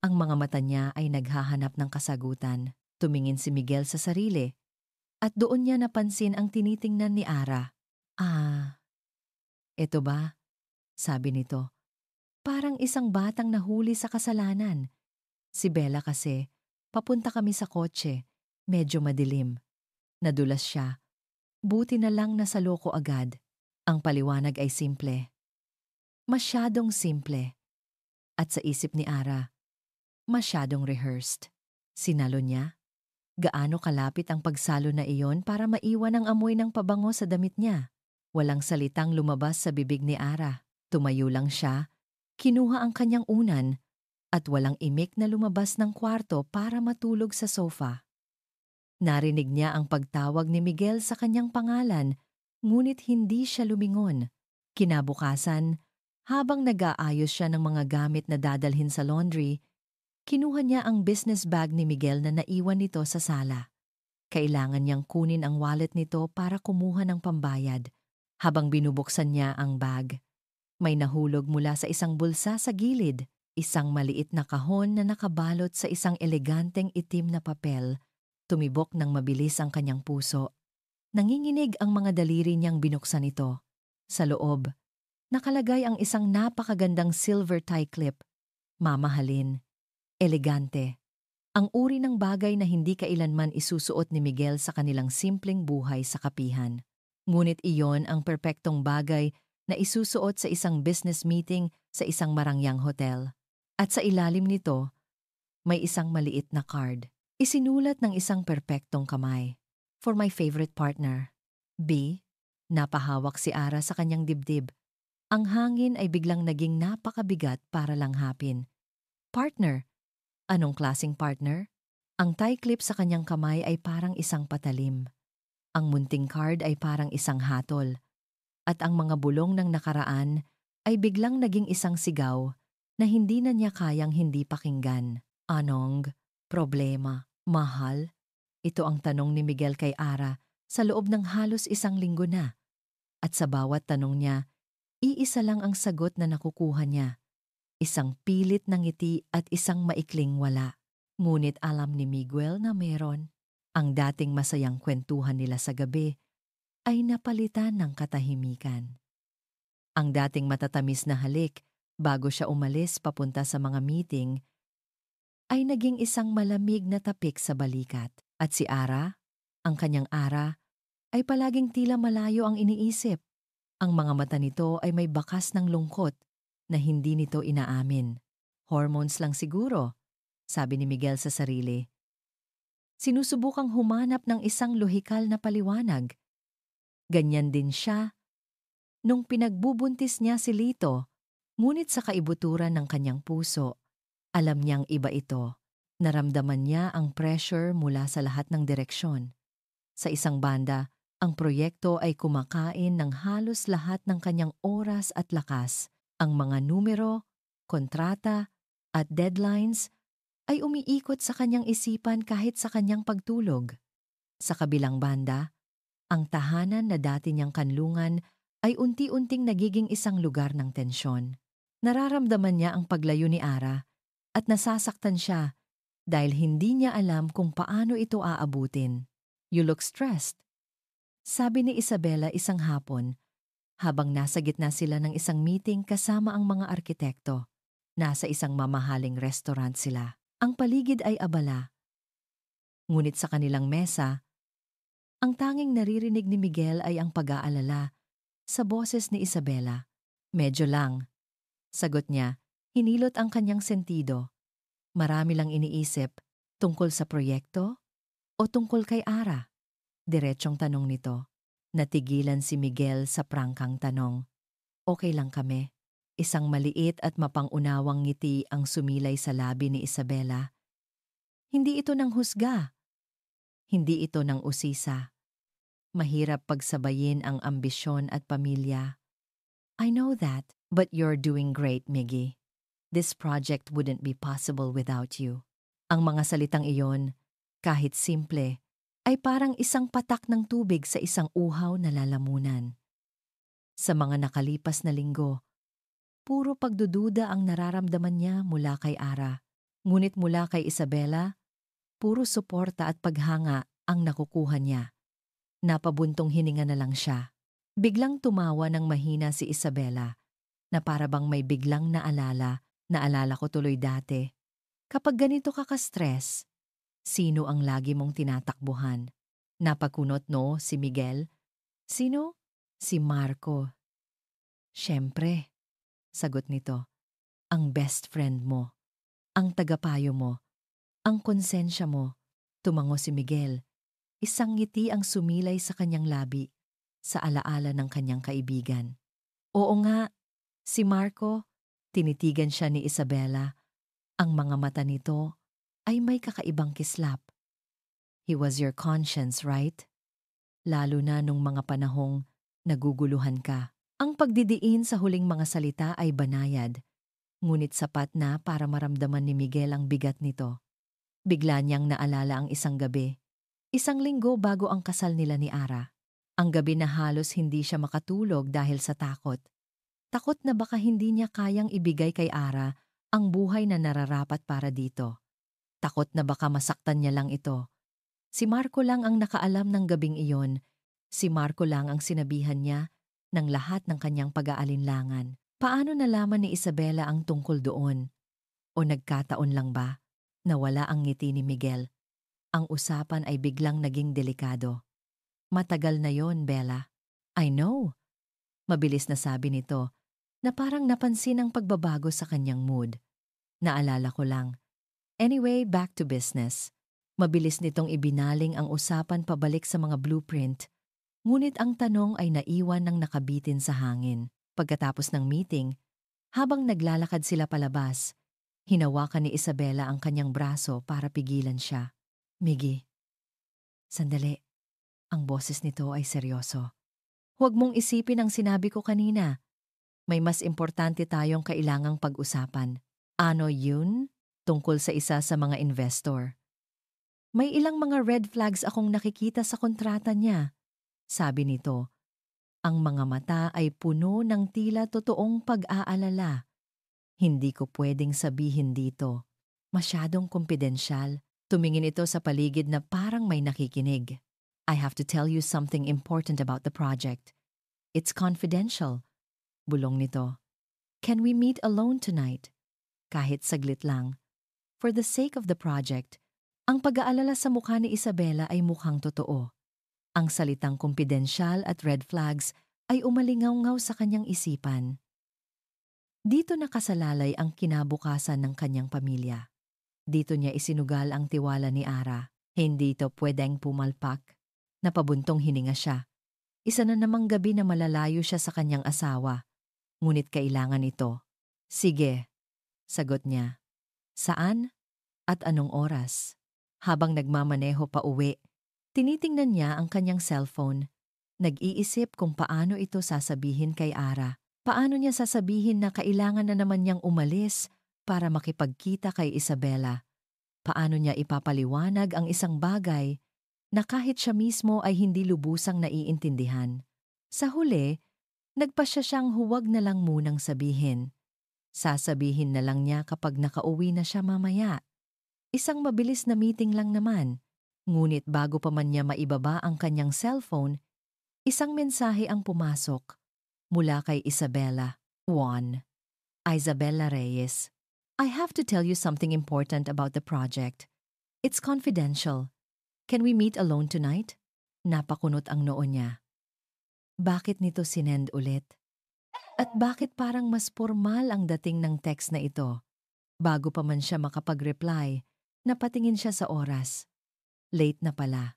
Ang mga mata niya ay naghahanap ng kasagutan. Tumingin si Miguel sa sarili. At doon niya napansin ang tinitingnan ni Ara. "Eto ba?" sabi nito. Parang isang batang nahuli sa kasalanan. "Si Bella kasi, papunta kami sa kotse. Medyo madilim." Nadulas siya. Buti na lang nasa loko agad. Ang paliwanag ay simple. Masyadong simple. At sa isip ni Ara, masyadong rehearsed. Sinalo niya? Gaano kalapit ang pagsalo na iyon para maiwan ang amoy ng pabango sa damit niya? Walang salitang lumabas sa bibig ni Ara. Tumayo lang siya, kinuha ang kanyang unan, at walang imik na lumabas ng kwarto para matulog sa sofa. Narinig niya ang pagtawag ni Miguel sa kanyang pangalan, ngunit hindi siya lumingon. Kinabukasan, habang nag-aayos siya ng mga gamit na dadalhin sa laundry, Kinuha niya ang business bag ni Miguel na naiwan nito sa sala. Kailangan niyang kunin ang wallet nito para kumuha ng pambayad. Habang binubuksan niya ang bag, may nahulog mula sa isang bulsa sa gilid, isang maliit na kahon na nakabalot sa isang eleganteng itim na papel. Tumibok ng mabilis ang kanyang puso. Nanginginig ang mga daliri niyang binuksan ito. Sa loob, nakalagay ang isang napakagandang silver tie clip. Mamahalin, elegante. Ang uri ng bagay na hindi kailanman isusuot ni Miguel sa kanilang simpleng buhay sa kapihan. Ngunit iyon ang perpektong bagay na isusuot sa isang business meeting sa isang marangyang hotel. At sa ilalim nito, may isang maliit na card. Isinulat ng isang perpektong kamay. For my favorite partner. B. Napahawak si Ara sa kanyang dibdib. Ang hangin ay biglang naging napakabigat para langhapin. Partner. Anong klasing partner? Ang tie clip sa kanyang kamay ay parang isang patalim. Ang munting card ay parang isang hatol. At ang mga bulong ng nakaraan ay biglang naging isang sigaw na hindi na niya kayang hindi pakinggan. Anong problema? Mahal? Ito ang tanong ni Miguel kay Ara sa loob ng halos isang linggo na. At sa bawat tanong niya, iisa lang ang sagot na nakukuha niya. Isang pilit na ngiti at isang maikling wala. Ngunit alam ni Miguel na meron. Ang dating masayang kwentuhan nila sa gabi ay napalitan ng katahimikan. Ang dating matatamis na halik bago siya umalis papunta sa mga meeting ay naging isang malamig na tapik sa balikat. At si Ara, ang kanyang Ara, ay palaging tila malayo ang iniisip. Ang mga mata nito ay may bakas ng lungkot na hindi nito inaamin. Hormones lang siguro, sabi ni Miguel sa sarili. Sinusubukang humanap ng isang lohikal na paliwanag. Ganyan din siya nung pinagbubuntis niya si Lito, ngunit sa kaibuturan ng kanyang puso, alam niyang iba ito. Naramdaman niya ang pressure mula sa lahat ng direksyon. Sa isang banda, ang proyekto ay kumakain ng halos lahat ng kanyang oras at lakas. Ang mga numero, kontrata, at deadlines ay umiikot sa kanyang isipan kahit sa kanyang pagtulog. Sa kabilang banda, ang tahanan na dati niyang kanlungan ay unti-unting nagiging isang lugar ng tensyon. Nararamdaman niya ang paglayo ni Ara at nasasaktan siya dahil hindi niya alam kung paano ito aabutin. You look stressed, sabi ni Isabela isang hapon habang nasa gitna sila ng isang meeting kasama ang mga arkitekto. Nasa isang mamahaling restaurant sila. Ang paligid ay abala. Ngunit sa kanilang mesa, ang tanging naririnig ni Miguel ay ang pag-aalala sa boses ni Isabela. Medyo lang, sagot niya, hinilot ang kanyang sentido. Marami lang iniisip, tungkol sa proyekto o tungkol kay Ara? Diretsyong tanong nito. Natigilan si Miguel sa prangkang tanong. Okay lang kami. Isang maliit at mapangunawang ngiti ang sumilay sa labi ni Isabela. Hindi ito ng husga. Hindi ito ng usisa. Mahirap pagsabayin ang ambisyon at pamilya. I know that, but you're doing great, Miggy. This project wouldn't be possible without you. Ang mga salitang iyon, kahit simple, ay parang isang patak ng tubig sa isang uhaw na lalamunan. Sa mga nakalipas na linggo, puro pagdududa ang nararamdaman niya mula kay Ara. Ngunit mula kay Isabela, puro suporta at paghanga ang nakukuha niya. Napabuntong hininga na lang siya. Biglang tumawa ng mahina si Isabela, na para bang may biglang naalala ko tuloy dati. Kapag ganito ka ka-stress, sino ang lagi mong tinatakbuhan? Napagkunot no, si Miguel? Sino? Si Marco. Siyempre, sagot nito. Ang best friend mo, ang tagapayo mo, ang konsensya mo. Tumango si Miguel. Isang ngiti ang sumilay sa kanyang labi sa alaala ng kanyang kaibigan. Oo nga, si Marco, tinitigan siya ni Isabela. Ang mga mata nito ay may kakaibang kislap. He was your conscience, right? Lalo na nung mga panahong naguguluhan ka. Ang pagdidiin sa huling mga salita ay banayad, ngunit sapat na para maramdaman ni Miguel ang bigat nito. Bigla niyang naalala ang isang gabi. Isang linggo bago ang kasal nila ni Ara. Ang gabi na halos hindi siya makatulog dahil sa takot. Takot na baka hindi niya kayang ibigay kay Ara ang buhay na nararapat para dito. Takot na baka masaktan niya lang ito. Si Marco lang ang nakaalam ng gabing iyon. Si Marco lang ang sinabihan niya ng lahat ng kanyang pag-aalinlangan. Paano nalaman ni Isabela ang tungkol doon? O nagkataon lang ba na wala ang ngiti ni Miguel? Ang usapan ay biglang naging delikado. Matagal na yon, Bella. I know. Mabilis na sabi nito na parang napansin ang pagbabago sa kanyang mood. Naalala ko lang. Anyway, back to business. Mabilis nitong ibinaling ang usapan pabalik sa mga blueprint. Ngunit ang tanong ay naiwan ng nakabitin sa hangin. Pagkatapos ng meeting, habang naglalakad sila palabas, hinawakan ni Isabela ang kanyang braso para pigilan siya. Miggy, sandali. Ang boses nito ay seryoso. Huwag mong isipin ang sinabi ko kanina. May mas importante tayong kailangang pag-usapan. Ano yun? Tungkol sa isa sa mga investor. May ilang mga red flags akong nakikita sa kontrata niya. Sabi nito. Ang mga mata ay puno ng tila totoong pag-aalala. Hindi ko pwedeng sabihin dito. Masyadong kumpidensyal. Tumingin ito sa paligid na parang may nakikinig. I have to tell you something important about the project. It's confidential. Bulong nito. Can we meet alone tonight? Kahit saglit lang. For the sake of the project, ang pag-aalala sa mukha ni Isabela ay mukhang totoo. Ang salitang kumpidensyal at red flags ay umalingaw-ngaw sa kanyang isipan. Dito nakasalalay ang kinabukasan ng kanyang pamilya. Dito niya isinugal ang tiwala ni Ara. Hindi ito pwedeng pumalpak. Napabuntong hininga siya. Isa na namang gabi na malalayo siya sa kanyang asawa. Ngunit kailangan ito. Sige, sagot niya. Saan? At anong oras? Habang nagmamaneho pa uwi, tinitingnan niya ang kanyang cellphone. Nag-iisip kung paano ito sasabihin kay Ara. Paano niya sasabihin na kailangan na naman niyang umalis para makipagkita kay Isabela. Paano niya ipapaliwanag ang isang bagay na kahit siya mismo ay hindi lubusang naiintindihan. Sa huli, nagpasya siyang huwag na lang munang sabihin. Sasabihin na lang niya kapag nakauwi na siya mamaya. Isang mabilis na meeting lang naman. Ngunit bago pa man niya maibaba ang kanyang cellphone, isang mensahe ang pumasok mula kay Isabela. 1. Isabela Reyes. I have to tell you something important about the project. It's confidential. Can we meet alone tonight? Napakunot ang noo niya. Bakit nito sinend ulit? At bakit parang mas formal ang dating ng text na ito? Bago pa man siya makapag-reply, napatingin siya sa oras. Late na pala.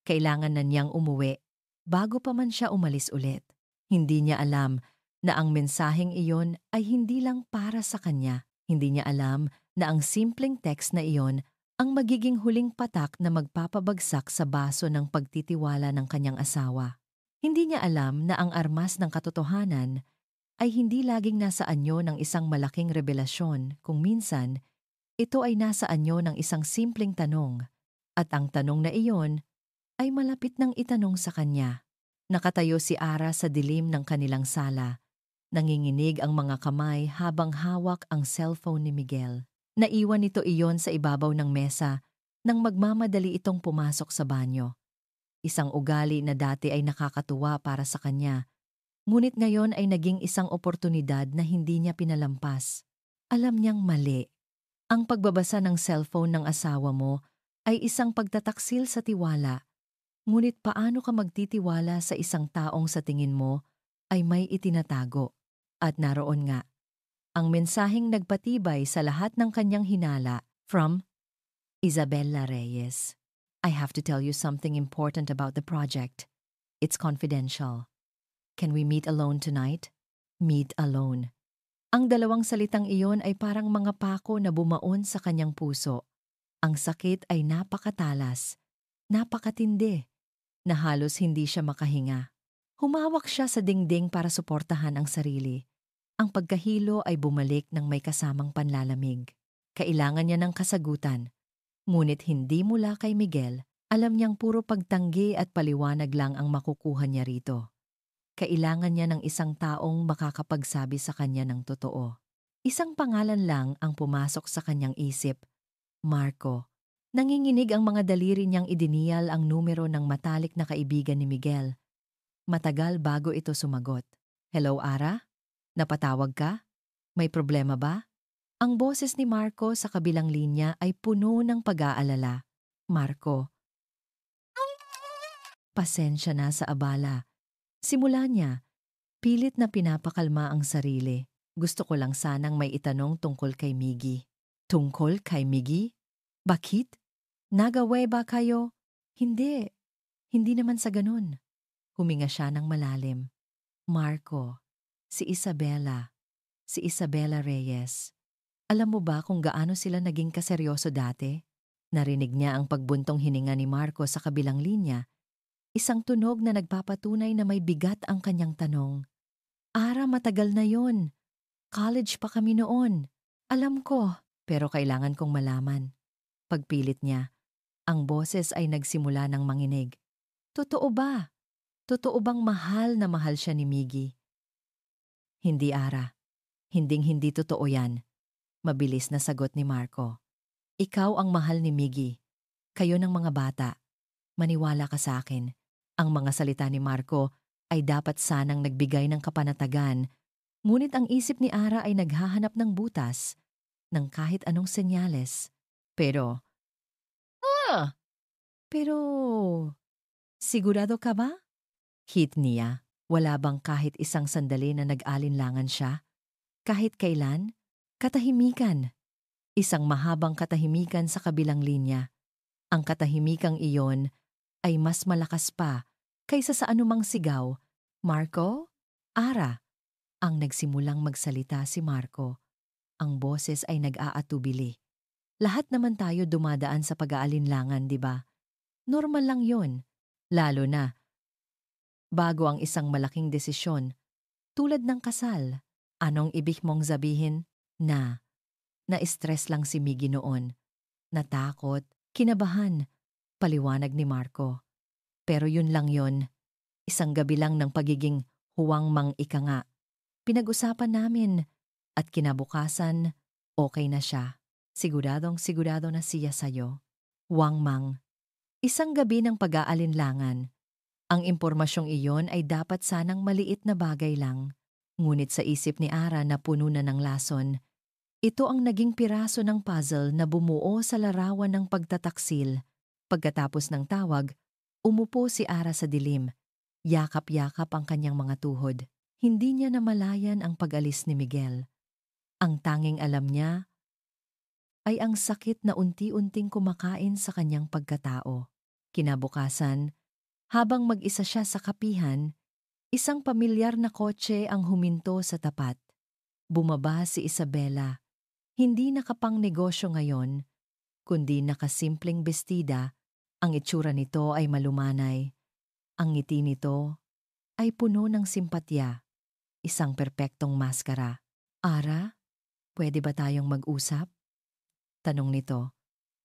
Kailangan na niyang umuwi bago pa man siya umalis ulit. Hindi niya alam na ang mensaheng iyon ay hindi lang para sa kanya. Hindi niya alam na ang simpleng text na iyon ang magiging huling patak na magpapabagsak sa baso ng pagtitiwala ng kanyang asawa. Hindi niya alam na ang armas ng katotohanan ay hindi laging nasa anyo ng isang malaking revelasyon kung minsan ito ay nasa anyo ng isang simpleng tanong at ang tanong na iyon ay malapit nang itanong sa kanya. Nakatayo si Ara sa dilim ng kanilang sala. Nanginginig ang mga kamay habang hawak ang cellphone ni Miguel. Naiwan nito iyon sa ibabaw ng mesa nang magmamadali itong pumasok sa banyo. Isang ugali na dati ay nakakatuwa para sa kanya, ngunit ngayon ay naging isang oportunidad na hindi niya pinalampas. Alam niyang mali. Ang pagbabasa ng cellphone ng asawa mo ay isang pagtataksil sa tiwala. Ngunit paano ka magtitiwala sa isang taong sa tingin mo ay may itinatago? At naroon nga, ang mensaheng nagpatibay sa lahat ng kanyang hinala from Isabela Reyes. I have to tell you something important about the project. It's confidential. Can we meet alone tonight? Meet alone. Ang dalawang salitang iyon ay parang mga pako na bumaon sa kanyang puso. Ang sakit ay napakatalas, napakatindi, na halos hindi siya makahinga. Humawak siya sa dingding para suportahan ang sarili. Ang pagkahilo ay bumalik ng may kasamang panlalamig. Kailangan niya ng kasagutan, ngunit hindi mula kay Miguel. Alam niyang puro pagtanggi at paliwanag lang ang makukuha niya rito. Kailangan niya ng isang taong makakapagsabi sa kanya ng totoo. Isang pangalan lang ang pumasok sa kanyang isip, Marco. Nanginginig ang mga daliri niyang idiniyal ang numero ng matalik na kaibigan ni Miguel. Matagal bago ito sumagot. Hello, Ara? Napatawag ka? May problema ba? Ang boses ni Marco sa kabilang linya ay puno ng pag-aalala. Marco. Pasensya na sa abala. Simula niya, pilit na pinapakalma ang sarili. Gusto ko lang sanang may itanong tungkol kay Miggy. Tungkol kay Miggy? Bakit? Nagaway ba kayo? Hindi. Hindi naman sa ganun. Huminga siya ng malalim. Marco, si Isabela. Si Isabela Reyes. Alam mo ba kung gaano sila naging kaseryoso dati? Narinig niya ang pagbuntong hininga ni Marco sa kabilang linya. Isang tunog na nagpapatunay na may bigat ang kanyang tanong. Ara, matagal na yon. College pa kami noon. Alam ko, pero kailangan kong malaman. Pagpilit niya, ang boses ay nagsimula ng manginig. Totoo ba? Totoo bang mahal na mahal siya ni Miggy? Hindi, Ara. Hinding-hindi totoo yan. Mabilis na sagot ni Marco. Ikaw ang mahal ni Miggy. Kayo ng mga bata. Maniwala ka sa akin. Ang mga salita ni Marco ay dapat sanang nagbigay ng kapanatagan, ngunit ang isip ni Ara ay naghahanap ng butas, ng kahit anong senyales. Pero, pero, sigurado ka ba? Hit niya. Wala bang kahit isang sandali na nag-alinlangan siya? Kahit kailan? Katahimikan. Isang mahabang katahimikan sa kabilang linya. Ang katahimikang iyon ay mas malakas pa kaysa sa anumang sigaw. Marco? Ara. Ang nagsimulang magsalita si Marco. Ang boses ay nag-aatubili. Lahat naman tayo dumadaan sa pag-aalinlangan, di ba? Normal lang yon. Lalo na bago ang isang malaking desisyon, tulad ng kasal. Anong ibig mong sabihin? Na-stress lang si Miggy noon. Natakot, kinabahan, paliwanag ni Marco. Pero yun lang yon. Isang gabi lang ng pagiging huwang mang ika nga. Pinag-usapan namin at kinabukasan, okay na siya. Siguradong sigurado na siya sa'yo. Huwang mang. Isang gabi ng pag-aalinlangan. Ang impormasyong iyon ay dapat sanang maliit na bagay lang. Ngunit sa isip ni Ara na puno na ng lason, ito ang naging piraso ng puzzle na bumuo sa larawan ng pagtataksil. Pagkatapos ng tawag, umupo si Ara sa dilim. Yakap-yakap ang kanyang mga tuhod. Hindi niya namalayan ang pag-alis ni Miguel. Ang tanging alam niya ay ang sakit na unti-unting kumakain sa kanyang pagkatao. Kinabukasan, habang mag-isa siya sa kapihan, isang pamilyar na kotse ang huminto sa tapat. Bumaba si Isabela. Hindi nakapang negosyo ngayon, kundi nakasimpleng bestida. Ang itsura nito ay malumanay. Ang ngiti nito ay puno ng simpatya. Isang perpektong maskara. Ara, pwede ba tayong mag-usap? Tanong nito.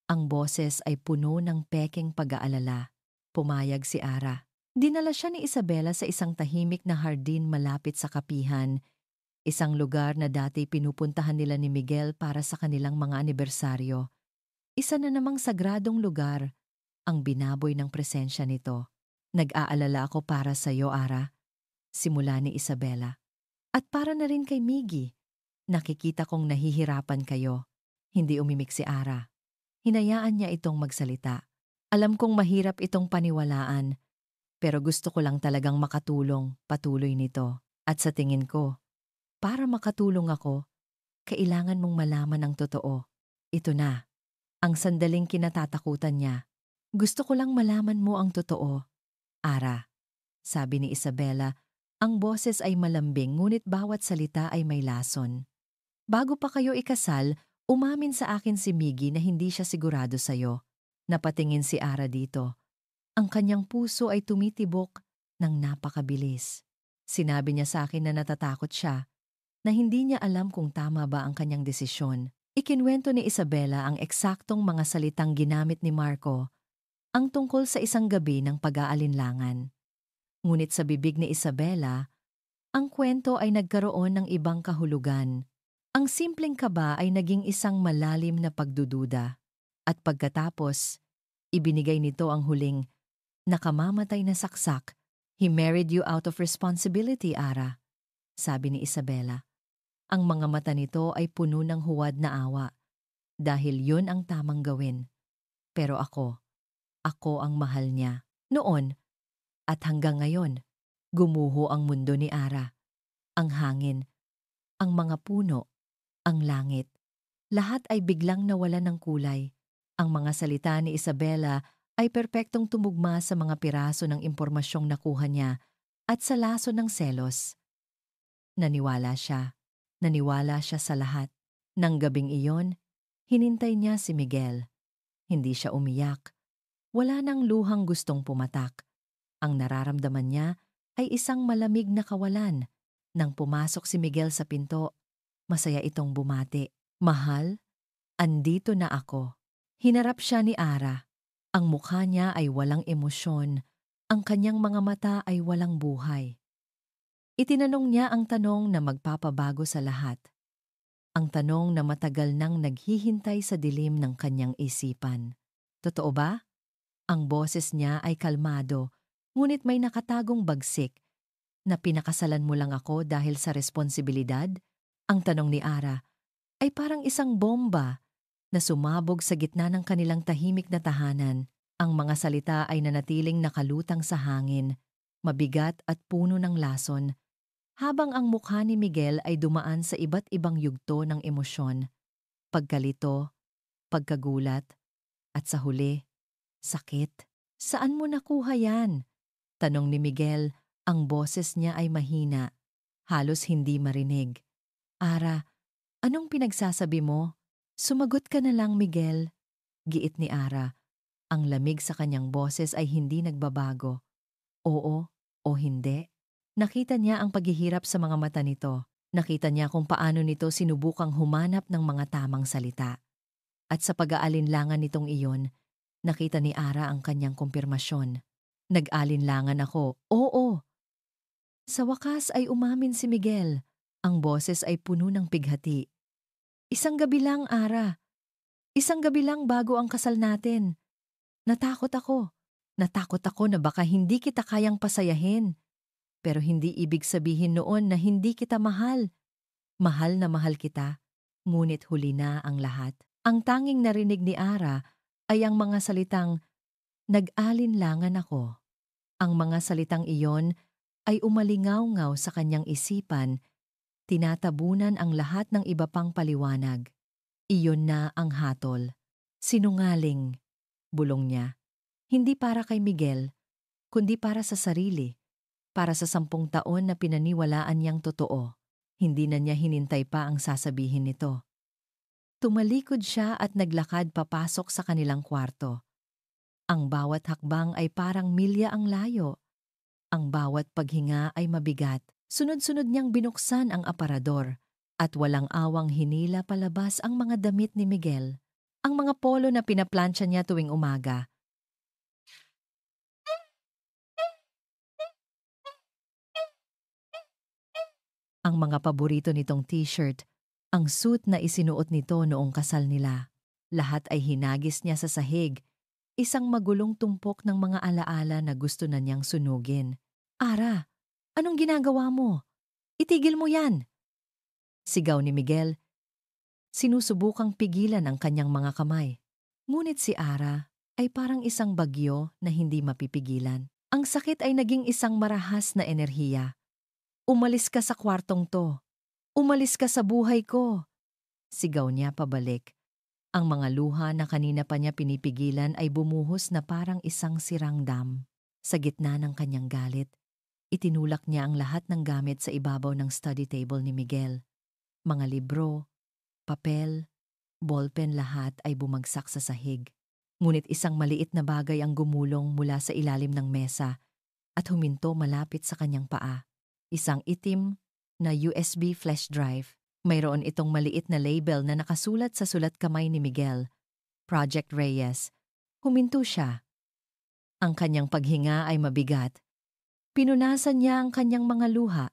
Ang boses ay puno ng pekeng pag-aalala. Pumayag si Ara. Dinala siya ni Isabela sa isang tahimik na hardin malapit sa kapihan, isang lugar na dati pinupuntahan nila ni Miguel para sa kanilang mga anibersaryo. Isa na namang sagradong lugar ang binaboy ng presensya nito. Nag-aalala ako para sa iyo, Ara. Simula ni Isabela. At para na rin kay Miggy. Nakikita kong nahihirapan kayo. Hindi umimik si Ara. Hinayaan niya itong magsalita. Alam kong mahirap itong paniwalaan, pero gusto ko lang talagang makatulong, patuloy nito. At sa tingin ko, para makatulong ako, kailangan mong malaman ang totoo. Ito na, ang sandaling kinatatakutan niya. Gusto ko lang malaman mo ang totoo. Ara, sabi ni Isabela, ang boses ay malambing ngunit bawat salita ay may lason. Bago pa kayo ikasal, umamin sa akin si Miggy na hindi siya sigurado sa'yo. Napatingin si Ara dito. Ang kanyang puso ay tumitibok ng napakabilis. Sinabi niya sa akin na natatakot siya. na hindi niya alam kung tama ba ang kanyang desisyon. Ikinwento ni Isabela ang eksaktong mga salitang ginamit ni Marco, ang tungkol sa isang gabi ng pag-aalinlangan. Ngunit sa bibig ni Isabela, ang kwento ay nagkaroon ng ibang kahulugan. Ang simpleng kaba ay naging isang malalim na pagdududa. At pagkatapos, ibinigay nito ang huling, nakamamatay na saksak. "He married you out of responsibility, Ara," sabi ni Isabela. Ang mga mata nito ay puno ng huwad na awa, dahil yun ang tamang gawin. Pero ako ang mahal niya. Noon, at hanggang ngayon, gumuho ang mundo ni Ara. Ang hangin, ang mga puno, ang langit. Lahat ay biglang nawalan ng kulay. Ang mga salita ni Isabela ay perpektong tumugma sa mga piraso ng impormasyong nakuha niya at sa laso ng selos. Naniwala siya. Naniwala siya sa lahat. Nang gabing iyon, hinintay niya si Miguel. Hindi siya umiyak. Wala nang luhang gustong pumatak. Ang nararamdaman niya ay isang malamig na kawalan. Nang pumasok si Miguel sa pinto, masaya itong bumati. "Mahal, andito na ako." Hinarap siya ni Ara. Ang mukha niya ay walang emosyon. Ang kanyang mga mata ay walang buhay. Itinanong niya ang tanong na magpapabago sa lahat. Ang tanong na matagal nang naghihintay sa dilim ng kanyang isipan. "Totoo ba?" Ang boses niya ay kalmado, ngunit may nakatagong bagsik. "Na pinakasalan mo lang ako dahil sa responsibilidad?" Ang tanong ni Ara ay parang isang bomba na sumabog sa gitna ng kanilang tahimik na tahanan. Ang mga salita ay nanatiling nakalutang sa hangin, mabigat at puno ng lason, habang ang mukha ni Miguel ay dumaan sa iba't ibang yugto ng emosyon, pagkalito, pagkagulat, at sa huli, sakit. "Saan mo nakuha yan?" tanong ni Miguel. Ang boses niya ay mahina, halos hindi marinig. "Ara, anong pinagsasabi mo? Sumagot ka na lang, Miguel." Giit ni Ara. Ang lamig sa kanyang boses ay hindi nagbabago. Oo o hindi. Nakita niya ang paghihirap sa mga mata nito. Nakita niya kung paano nito sinubukang humanap ng mga tamang salita. At sa pag-aalinlangan nitong iyon, nakita ni Ara ang kanyang kumpirmasyon. "Nag-alinlangan ako." "Oo." Sa wakas ay umamin si Miguel. Ang boses ay puno ng pighati. "Isang gabi lang, Ara. Isang gabi lang bago ang kasal natin. Natakot ako. Natakot ako na baka hindi kita kayang pasayahin. Pero hindi ibig sabihin noon na hindi kita mahal. Mahal na mahal kita. Ngunit huli na ang lahat." Ang tanging narinig ni Ara ay ang mga salitang, "Nag-alinlangan ako." Ang mga salitang iyon ay umalingaw-ngaw sa kanyang isipan, tinatabunan ang lahat ng iba pang paliwanag. Iyon na ang hatol. "Sinungaling," bulong niya. Hindi para kay Miguel, kundi para sa sarili. Para sa 10 taon na pinaniwalaan niyang totoo. Hindi na niya hinintay pa ang sasabihin nito. Tumalikod siya at naglakad papasok sa kanilang kwarto. Ang bawat hakbang ay parang milya ang layo. Ang bawat paghinga ay mabigat. Sunod-sunod niyang binuksan ang aparador at walang awang hinila palabas ang mga damit ni Miguel. Ang mga polo na pinaplansya niya tuwing umaga. Ang mga paborito nitong t-shirt, ang suit na isinuot nito noong kasal nila. Lahat ay hinagis niya sa sahig, isang magulong tumpok ng mga alaala na gusto na niyang sunugin. "Ara, anong ginagawa mo? Itigil mo yan!" Sigaw ni Miguel. Sinusubukang pigilan ang kanyang mga kamay. Ngunit si Ara ay parang isang bagyo na hindi mapipigilan. Ang sakit ay naging isang marahas na enerhiya. "Umalis ka sa kwartong to. Umalis ka sa buhay ko." Sigaw niya pabalik. Ang mga luha na kanina pa niya pinipigilan ay bumuhos na parang isang sirang dam. Sa gitna ng kanyang galit, itinulak niya ang lahat ng gamit sa ibabaw ng study table ni Miguel. Mga libro, papel, ballpen, lahat ay bumagsak sa sahig. Ngunit isang maliit na bagay ang gumulong mula sa ilalim ng mesa at huminto malapit sa kanyang paa. Isang itim na USB flash drive. Mayroon itong maliit na label na nakasulat sa sulat kamay ni Miguel, Project Reyes. Huminto siya. Ang kanyang paghinga ay mabigat. Pinunasan niya ang kanyang mga luha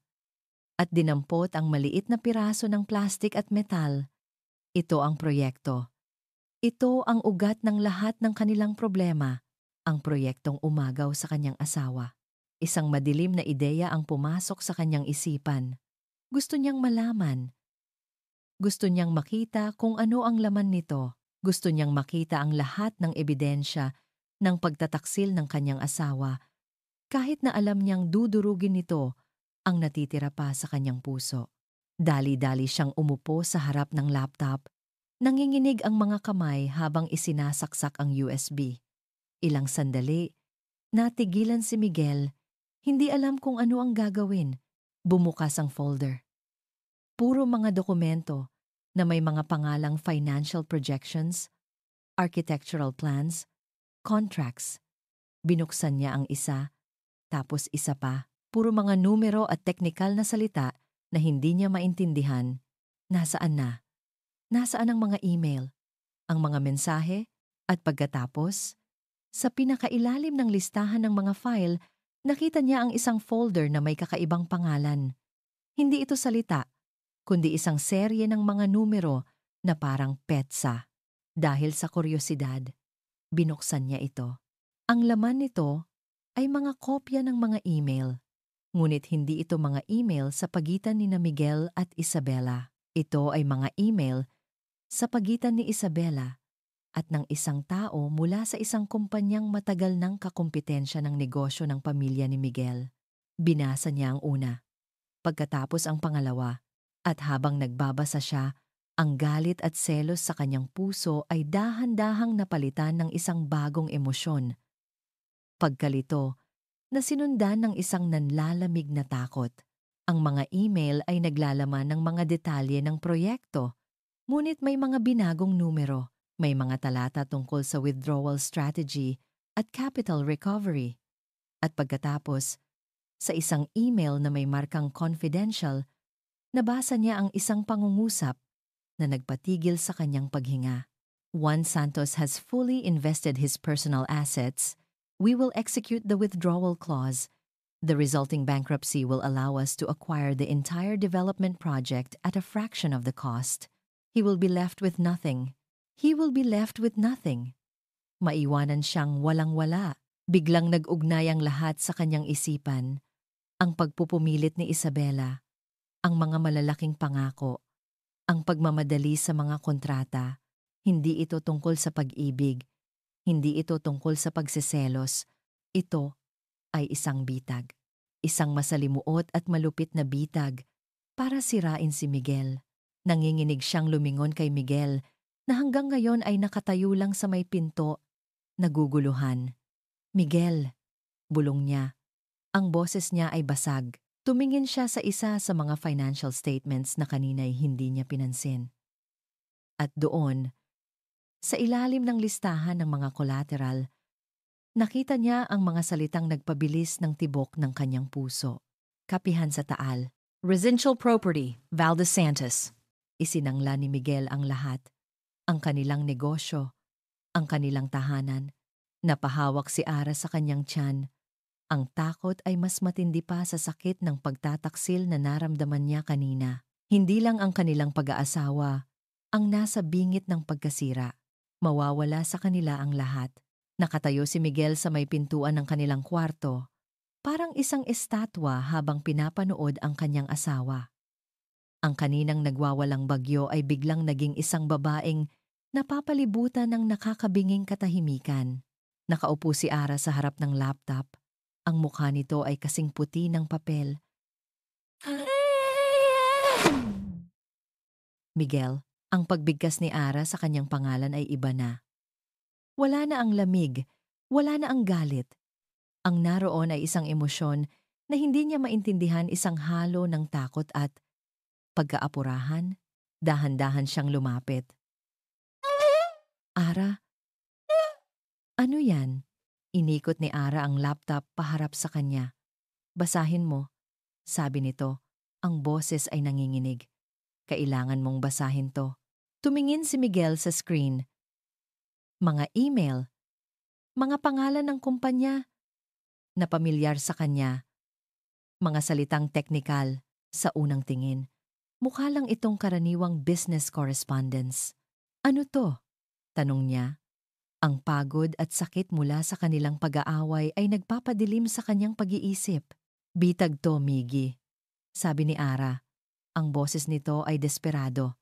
at dinampot ang maliit na piraso ng plastik at metal. Ito ang proyekto. Ito ang ugat ng lahat ng kanilang problema, ang proyektong umagaw sa kanyang asawa. Isang madilim na ideya ang pumasok sa kanyang isipan. Gusto niyang malaman. Gusto niyang makita kung ano ang laman nito. Gusto niyang makita ang lahat ng ebidensya ng pagtataksil ng kanyang asawa, kahit na alam niyang dudurugin nito ang natitira pa sa kanyang puso. Dali-dali siyang umupo sa harap ng laptop. Nanginginig ang mga kamay habang isinasaksak ang USB. Ilang sandali, natigilan si Miguel. Hindi alam kung ano ang gagawin. Bumukas ang folder. Puro mga dokumento na may mga pangalang financial projections, architectural plans, contracts. Binuksan niya ang isa, tapos isa pa. Puro mga numero at teknikal na salita na hindi niya maintindihan. Nasaan na? Nasaan ang mga email, ang mga mensahe, at pagkatapos, sa pinakailalim ng listahan ng mga file, nakita niya ang isang folder na may kakaibang pangalan. Hindi ito salita, kundi isang serye ng mga numero na parang petsa. Dahil sa kuryosidad, binuksan niya ito. Ang laman nito ay mga kopya ng mga email. Ngunit hindi ito mga email sa pagitan ni Miguel at Isabela. Ito ay mga email sa pagitan ni Isabela at ng isang tao mula sa isang kumpanyang matagal ng kakumpetensya ng negosyo ng pamilya ni Miguel. Binasa niya ang una, pagkatapos ang pangalawa, at habang nagbabasa siya, ang galit at selos sa kanyang puso ay dahan-dahang napalitan ng isang bagong emosyon. Pagkalito, na sinundan ng isang nanlalamig na takot. Ang mga email ay naglalaman ng mga detalye ng proyekto, ngunit may mga binagong numero, may mga talata tungkol sa withdrawal strategy at capital recovery. At pagkatapos, sa isang email na may markang confidential, nabasa niya ang isang pangungusap na nagpatigil sa kanyang paghinga. Once Santos has fully invested his personal assets, we will execute the withdrawal clause. The resulting bankruptcy will allow us to acquire the entire development project at a fraction of the cost. He will be left with nothing. He will be left with nothing. Maiwanan siyang walang-wala. Biglang nag-ugnay ang lahat sa kanyang isipan. Ang pagpupumilit ni Isabela, ang mga malalaking pangako, ang pagmamadali sa mga kontrata. Hindi ito tungkol sa pag-ibig. Hindi ito tungkol sa pagseselos. Ito ay isang bitag. Isang masalimuot at malupit na bitag para sirain si Miguel. Nanginginig siyang lumingon kay Miguel na hanggang ngayon ay nakatayo lang sa may pinto, naguguluhan. Miguel, bulong niya. Ang boses niya ay basag. Tumingin siya sa isa sa mga financial statements na kanina'y hindi niya pinansin. At doon, sa ilalim ng listahan ng mga collateral, nakita niya ang mga salitang nagpabilis ng tibok ng kanyang puso. Kapihan sa Taal. Residential property, Valdez Santos. Isinangla ni Miguel ang lahat. Ang kanilang negosyo, ang kanilang tahanan. Napahawak si Ara sa kanyang tiyan. Ang takot ay mas matindi pa sa sakit ng pagtataksil na naramdaman niya kanina. Hindi lang ang kanilang pag-aasawa ang nasa bingit ng pagkasira. Mawawala sa kanila ang lahat. Nakatayo si Miguel sa may pintuan ng kanilang kwarto, parang isang estatwa habang pinapanood ang kanyang asawa. Ang kaninang nagwawalang bagyo ay biglang naging isang babaeng napapalibutan ng nakakabinging katahimikan. Nakaupo si Ara sa harap ng laptop. Ang mukha nito ay kasing puti ng papel. Miguel, ang pagbigkas ni Ara sa kanyang pangalan ay iba na. Wala na ang lamig, wala na ang galit. Ang naroon ay isang emosyon na hindi niya maintindihan, isang halo ng takot at pagkaapurahan. Dahan-dahan siyang lumapit. Ara, ano yan? Inikot ni Ara ang laptop paharap sa kanya. Basahin mo, sabi nito. Ang boses ay nanginginig. Kailangan mong basahin to. Tumingin si Miguel sa screen. Mga email, mga pangalan ng kumpanya na pamilyar sa kanya, mga salitang teknikal sa unang tingin. Mukha lang itong karaniwang business correspondence. Ano to? Tanong niya. Ang pagod at sakit mula sa kanilang pag-aaway ay nagpapadilim sa kanyang pag-iisip. Bitag to, Miggy, sabi ni Ara. Ang boses nito ay desperado.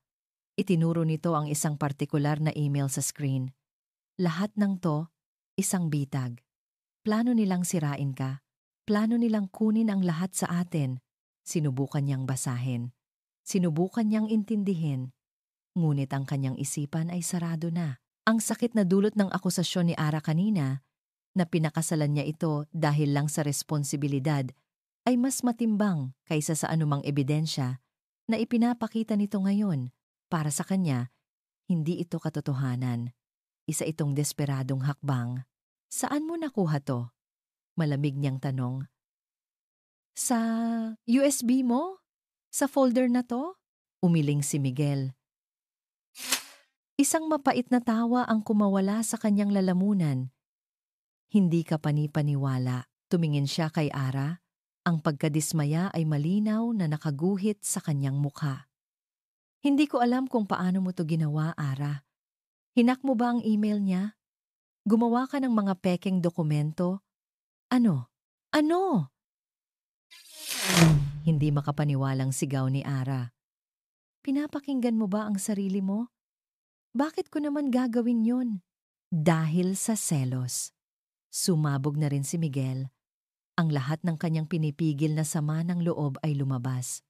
Itinuro nito ang isang partikular na email sa screen. Lahat ng to, isang bitag. Plano nilang sirain ka. Plano nilang kunin ang lahat sa atin. Sinubukan niyang basahin. Sinubukan niyang intindihin. Ngunit ang kanyang isipan ay sarado na. Ang sakit na dulot ng akusasyon ni Ara kanina, na pinakasalan niya ito dahil lang sa responsibilidad, ay mas matimbang kaysa sa anumang ebidensya na ipinapakita nito ngayon. Para sa kanya, hindi ito katotohanan. Isa itong desperadong hakbang. Saan mo nakuha to? Malamig niyang tanong. Sa USB mo? Sa folder na to? Umiling si Miguel. Isang mapait na tawa ang kumawala sa kanyang lalamunan. Hindi ka panipaniwala. Tumingin siya kay Ara. Ang pagkadismaya ay malinaw na nakaguhit sa kanyang mukha. Hindi ko alam kung paano mo to ginawa, Ara. Hinak mo ba ang email niya? Gumawa ka ng mga pekeng dokumento? Ano? Ano? Hindi makapaniwalang sigaw ni Ara. Pinapakinggan mo ba ang sarili mo? Bakit ko naman gagawin yon? Dahil sa selos. Sumabog na rin si Miguel. Ang lahat ng kanyang pinipigil na sama ng loob ay lumabas.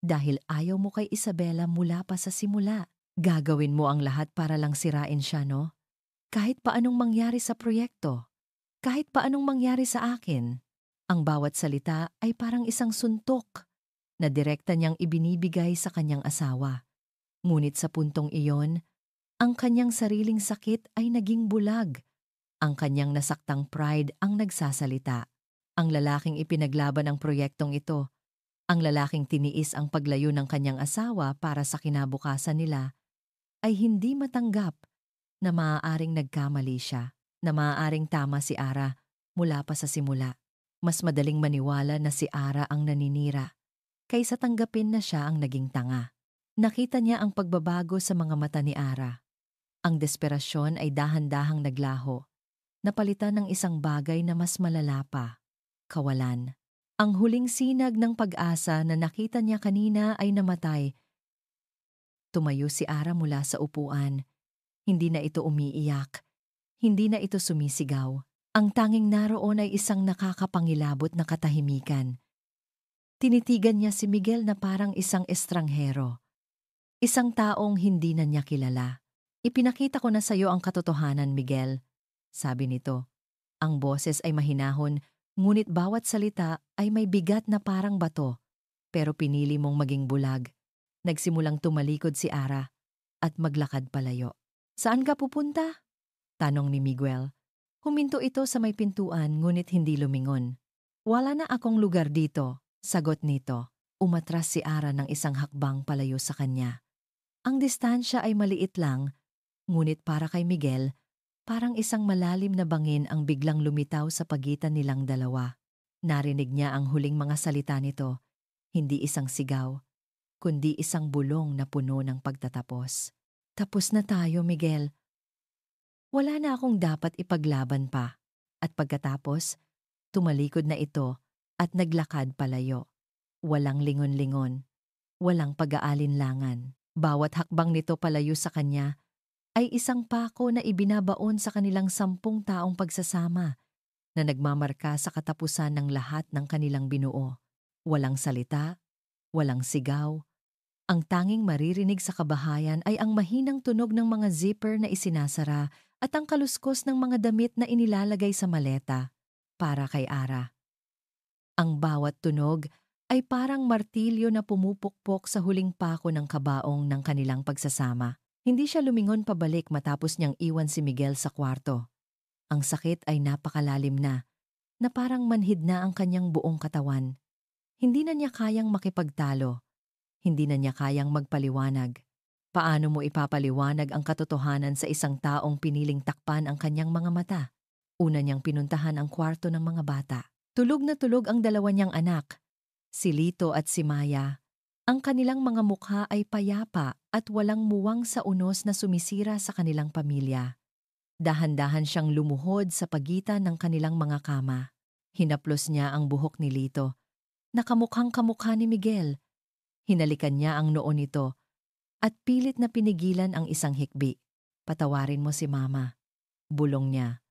Dahil ayaw mo kay Isabela mula pa sa simula. Gagawin mo ang lahat para lang sirain siya, no? Kahit paanong mangyari sa proyekto. Kahit paanong mangyari sa akin. Ang bawat salita ay parang isang suntok na direkta niyang ibinibigay sa kanyang asawa. Ngunit sa puntong iyon, ang kanyang sariling sakit ay naging bulag. Ang kanyang nasaktang pride ang nagsasalita. Ang lalaking ipinaglaban ang proyektong ito. Ang lalaking tiniis ang paglayo ng kanyang asawa para sa kinabukasan nila ay hindi matanggap na maaaring nagkamali siya, na maaaring tama si Ara mula pa sa simula. Mas madaling maniwala na si Ara ang naninira kaysa tanggapin na siya ang naging tanga. Nakita niya ang pagbabago sa mga mata ni Ara. Ang desperasyon ay dahan-dahang naglaho, napalitan ng isang bagay na mas malala pa, kawalan. Ang huling sinag ng pag-asa na nakita niya kanina ay namatay. Tumayo si Ara mula sa upuan. Hindi na ito umiiyak. Hindi na ito sumisigaw. Ang tanging naroon ay isang nakakapangilabot na katahimikan. Tinitigan niya si Miguel na parang isang estranghero. Isang taong hindi na niya kilala. Ipinakita ko na sa iyo ang katotohanan, Miguel, sabi nito. Ang boses ay mahinahon, ngunit bawat salita ay may bigat na parang bato. Pero pinili mong maging bulag. Nagsimulang tumalikod si Ara at maglakad palayo. Saan ka pupunta? Tanong ni Miguel. Huminto ito sa may pintuan ngunit hindi lumingon. Wala na akong lugar dito, sagot nito. Umatras si Ara ng isang hakbang palayo sa kanya. Ang distansya ay maliit lang, ngunit para kay Miguel, parang isang malalim na bangin ang biglang lumitaw sa pagitan nilang dalawa. Narinig niya ang huling mga salita nito, hindi isang sigaw, kundi isang bulong na puno ng pagtatapos. Tapos na tayo, Miguel. Wala na akong dapat ipaglaban pa. At pagkatapos, tumalikod na ito at naglakad palayo. Walang lingon-lingon, walang pag-aalinlangan. Bawat hakbang nito palayo sa kanya ay isang pako na ibinabaon sa kanilang 10 taong pagsasama na nagmamarka sa katapusan ng lahat ng kanilang binuo. Walang salita, walang sigaw. Ang tanging maririnig sa kabahayan ay ang mahinang tunog ng mga zipper na isinasara at ang kaluskos ng mga damit na inilalagay sa maleta para kay Ara. Ang bawat tunog ay parang martilyo na pumupukpok sa huling pako ng kabaong ng kanilang pagsasama. Hindi siya lumingon pabalik matapos niyang iwan si Miguel sa kwarto. Ang sakit ay napakalalim na parang manhid na ang kanyang buong katawan. Hindi na niya kayang makipagtalo. Hindi na niya kayang magpaliwanag. Paano mo ipapaliwanag ang katotohanan sa isang taong piniling takpan ang kanyang mga mata? Una niyang pinuntahan ang kwarto ng mga bata. Tulog na tulog ang dalawa niyang anak, si Lito at si Maya. Ang kanilang mga mukha ay payapa at walang muwang sa unos na sumisira sa kanilang pamilya. Dahan-dahan siyang lumuhod sa pagitan ng kanilang mga kama. Hinaplos niya ang buhok ni Lito. Nakamukhang kamukha ni Miguel. Hinalikan niya ang noo nito at pilit na pinigilan ang isang hikbi. Patawarin mo si Mama. Bulong niya.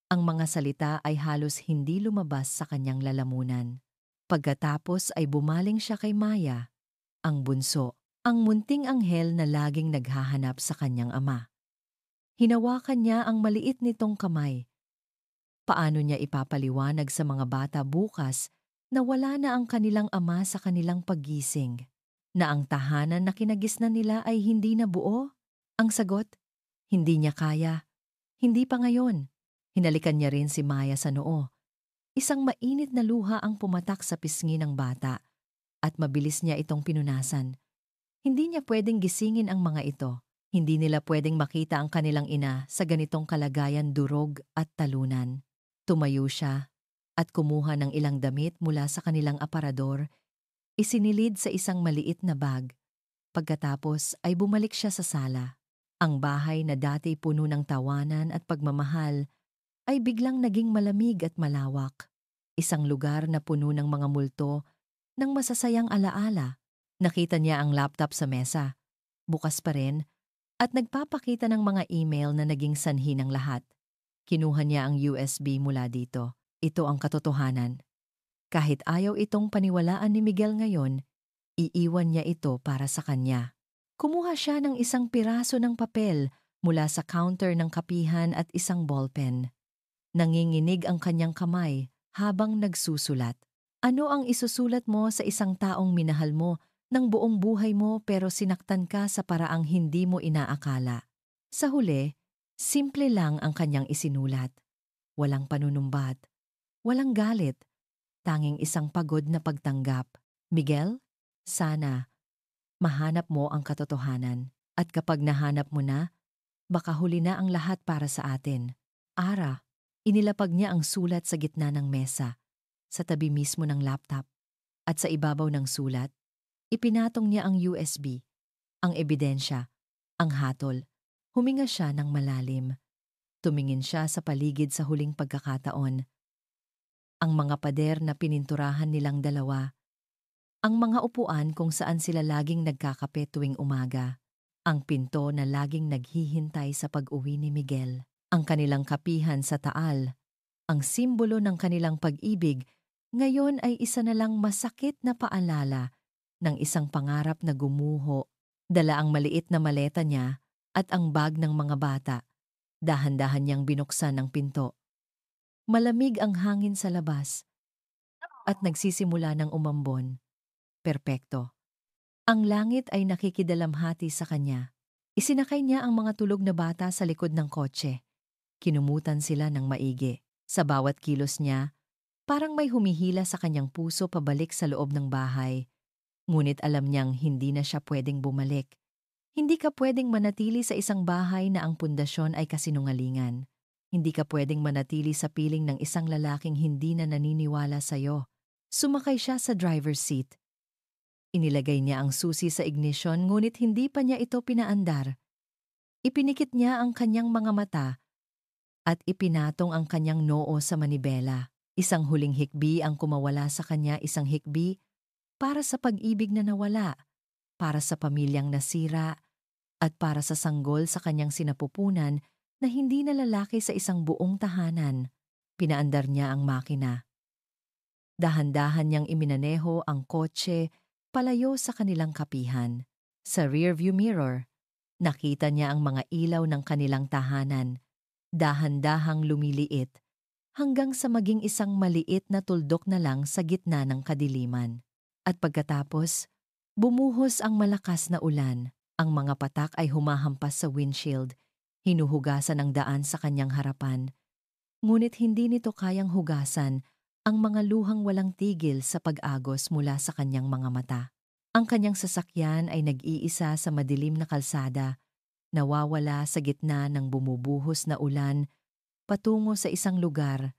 Ang mga salita ay halos hindi lumabas sa kanyang lalamunan. Pagkatapos ay bumaling siya kay Maya, ang bunso, ang munting anghel na laging naghahanap sa kanyang ama. Hinawakan niya ang maliit nitong kamay. Paano niya ipapaliwanag sa mga bata bukas na wala na ang kanilang ama sa kanilang paggising? Na ang tahanan na kinagisnan nila ay hindi na buo? Ang sagot, hindi niya kaya. Hindi pa ngayon. Hinalikan niya rin si Maya sa noo. Isang mainit na luha ang pumatak sa pisngi ng bata at mabilis niya itong pinunasan. Hindi niya pwedeng gisingin ang mga ito. Hindi nila pwedeng makita ang kanilang ina sa ganitong kalagayan, durog at talunan. Tumayo siya at kumuha ng ilang damit mula sa kanilang aparador, isinilid sa isang maliit na bag. Pagkatapos ay bumalik siya sa sala. Ang bahay na dati puno ng tawanan at pagmamahal ay biglang naging malamig at malawak. Isang lugar na puno ng mga multo ng masasayang alaala. Nakita niya ang laptop sa mesa. Bukas pa rin at nagpapakita ng mga email na naging sanhi ng lahat. Kinuha niya ang USB mula dito. Ito ang katotohanan. Kahit ayaw itong paniwalaan ni Miguel ngayon, iiwan niya ito para sa kanya. Kumuha siya ng isang piraso ng papel mula sa counter ng kapihan at isang ballpen. Nanginginig ang kanyang kamay habang nagsusulat. Ano ang isusulat mo sa isang taong minahal mo ng buong buhay mo pero sinaktan ka sa paraang hindi mo inaakala? Sa huli, simple lang ang kanyang isinulat. Walang panunumbat, walang galit, tanging isang pagod na pagtanggap. Miguel, sana mahanap mo ang katotohanan. At kapag nahanap mo na, baka huli na ang lahat para sa atin. Ara. Inilapag niya ang sulat sa gitna ng mesa, sa tabi mismo ng laptop, at sa ibabaw ng sulat, ipinatong niya ang USB, ang ebidensya, ang hatol. Huminga siya ng malalim. Tumingin siya sa paligid sa huling pagkakataon. Ang mga pader na pininturahan nilang dalawa, ang mga upuan kung saan sila laging nagkakape tuwing umaga, ang pinto na laging naghihintay sa pag-uwi ni Miguel. Ang kanilang kapihan sa taal, ang simbolo ng kanilang pag-ibig, ngayon ay isa na lang masakit na paalala ng isang pangarap na gumuho. Dala ang maliit na maleta niya at ang bag ng mga bata. Dahan-dahan niyang binuksan ang pinto. Malamig ang hangin sa labas at nagsisimula ng umambon. Perpekto. Ang langit ay nakikidalamhati sa kanya. Isinakay niya ang mga tulog na bata sa likod ng kotse. Kinumutan sila ng maigi. Sa bawat kilos niya, parang may humihila sa kanyang puso pabalik sa loob ng bahay. Ngunit alam niyang hindi na siya pwedeng bumalik. Hindi ka pwedeng manatili sa isang bahay na ang pundasyon ay kasinungalingan. Hindi ka pwedeng manatili sa piling ng isang lalaking hindi na naniniwala sa'yo. Sumakay siya sa driver's seat. Inilagay niya ang susi sa ignition ngunit hindi pa niya ito pinaandar. Ipinikit niya ang kanyang mga mata at ipinatong ang kanyang noo sa manibela. Isang huling hikbi ang kumawala sa kanya, isang hikbi para sa pag-ibig na nawala, para sa pamilyang nasira, at para sa sanggol sa kanyang sinapupunan na hindi na lalaki sa isang buong tahanan. Pinaandar niya ang makina. Dahan-dahan niyang iminaneho ang kotse palayo sa kanilang kapihan. Sa rearview mirror, nakita niya ang mga ilaw ng kanilang tahanan. Dahan-dahang lumiliit hanggang sa maging isang maliit na tuldok na lang sa gitna ng kadiliman. At pagkatapos, bumuhos ang malakas na ulan. Ang mga patak ay humahampas sa windshield, hinuhugasan ang daan sa kanyang harapan. Ngunit hindi nito kayang hugasan ang mga luhang walang tigil sa pag-agos mula sa kanyang mga mata. Ang kanyang sasakyan ay nag-iisa sa madilim na kalsada, nawawala sa gitna ng bumubuhos na ulan patungo sa isang lugar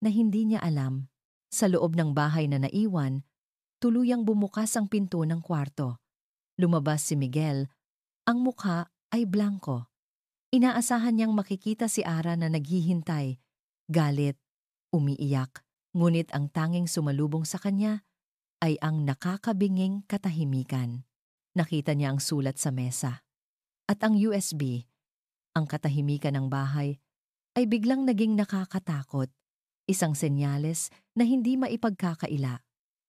na hindi niya alam. Sa loob ng bahay na naiwan, tuluyang bumukas ang pinto ng kwarto. Lumabas si Miguel, ang mukha ay blanko. Inaasahan niyang makikita si Ara na naghihintay, galit, umiiyak, ngunit ang tanging sumalubong sa kanya ay ang nakakabinging katahimikan. Nakita niya ang sulat sa mesa. At ang USB, ang katahimikan ng bahay, ay biglang naging nakakatakot. Isang senyales na hindi maipagkakaila.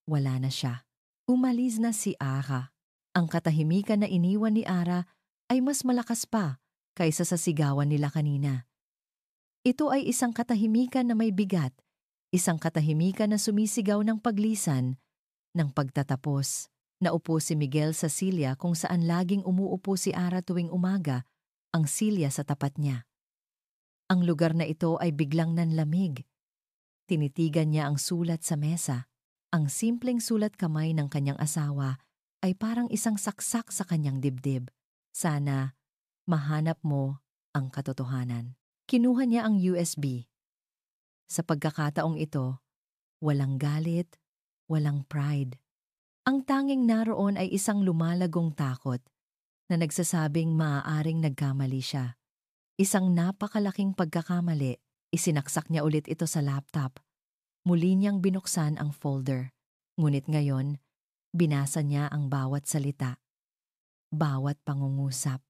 Wala na siya. Umalis na si Ara. Ang katahimikan na iniwan ni Ara ay mas malakas pa kaysa sa sigawan nila kanina. Ito ay isang katahimikan na may bigat, isang katahimikan na sumisigaw ng paglisan, ng pagtatapos. Naupo si Miguel sa silya kung saan laging umuupo si Ara tuwing umaga, ang silya sa tapat niya. Ang lugar na ito ay biglang nanlamig. Tinitigan niya ang sulat sa mesa. Ang simpleng sulat kamay ng kanyang asawa ay parang isang saksak sa kanyang dibdib. Sana mahanap mo ang katotohanan. Kinuha niya ang USB. Sa pagkakataong ito, walang galit, walang pride. Ang tanging naroon ay isang lumalagong takot na nagsasabing maaaring nagkamali siya. Isang napakalaking pagkakamali, isinaksak niya ulit ito sa laptop. Muli niyang binuksan ang folder. Ngunit ngayon, binasa niya ang bawat salita, bawat pangungusap.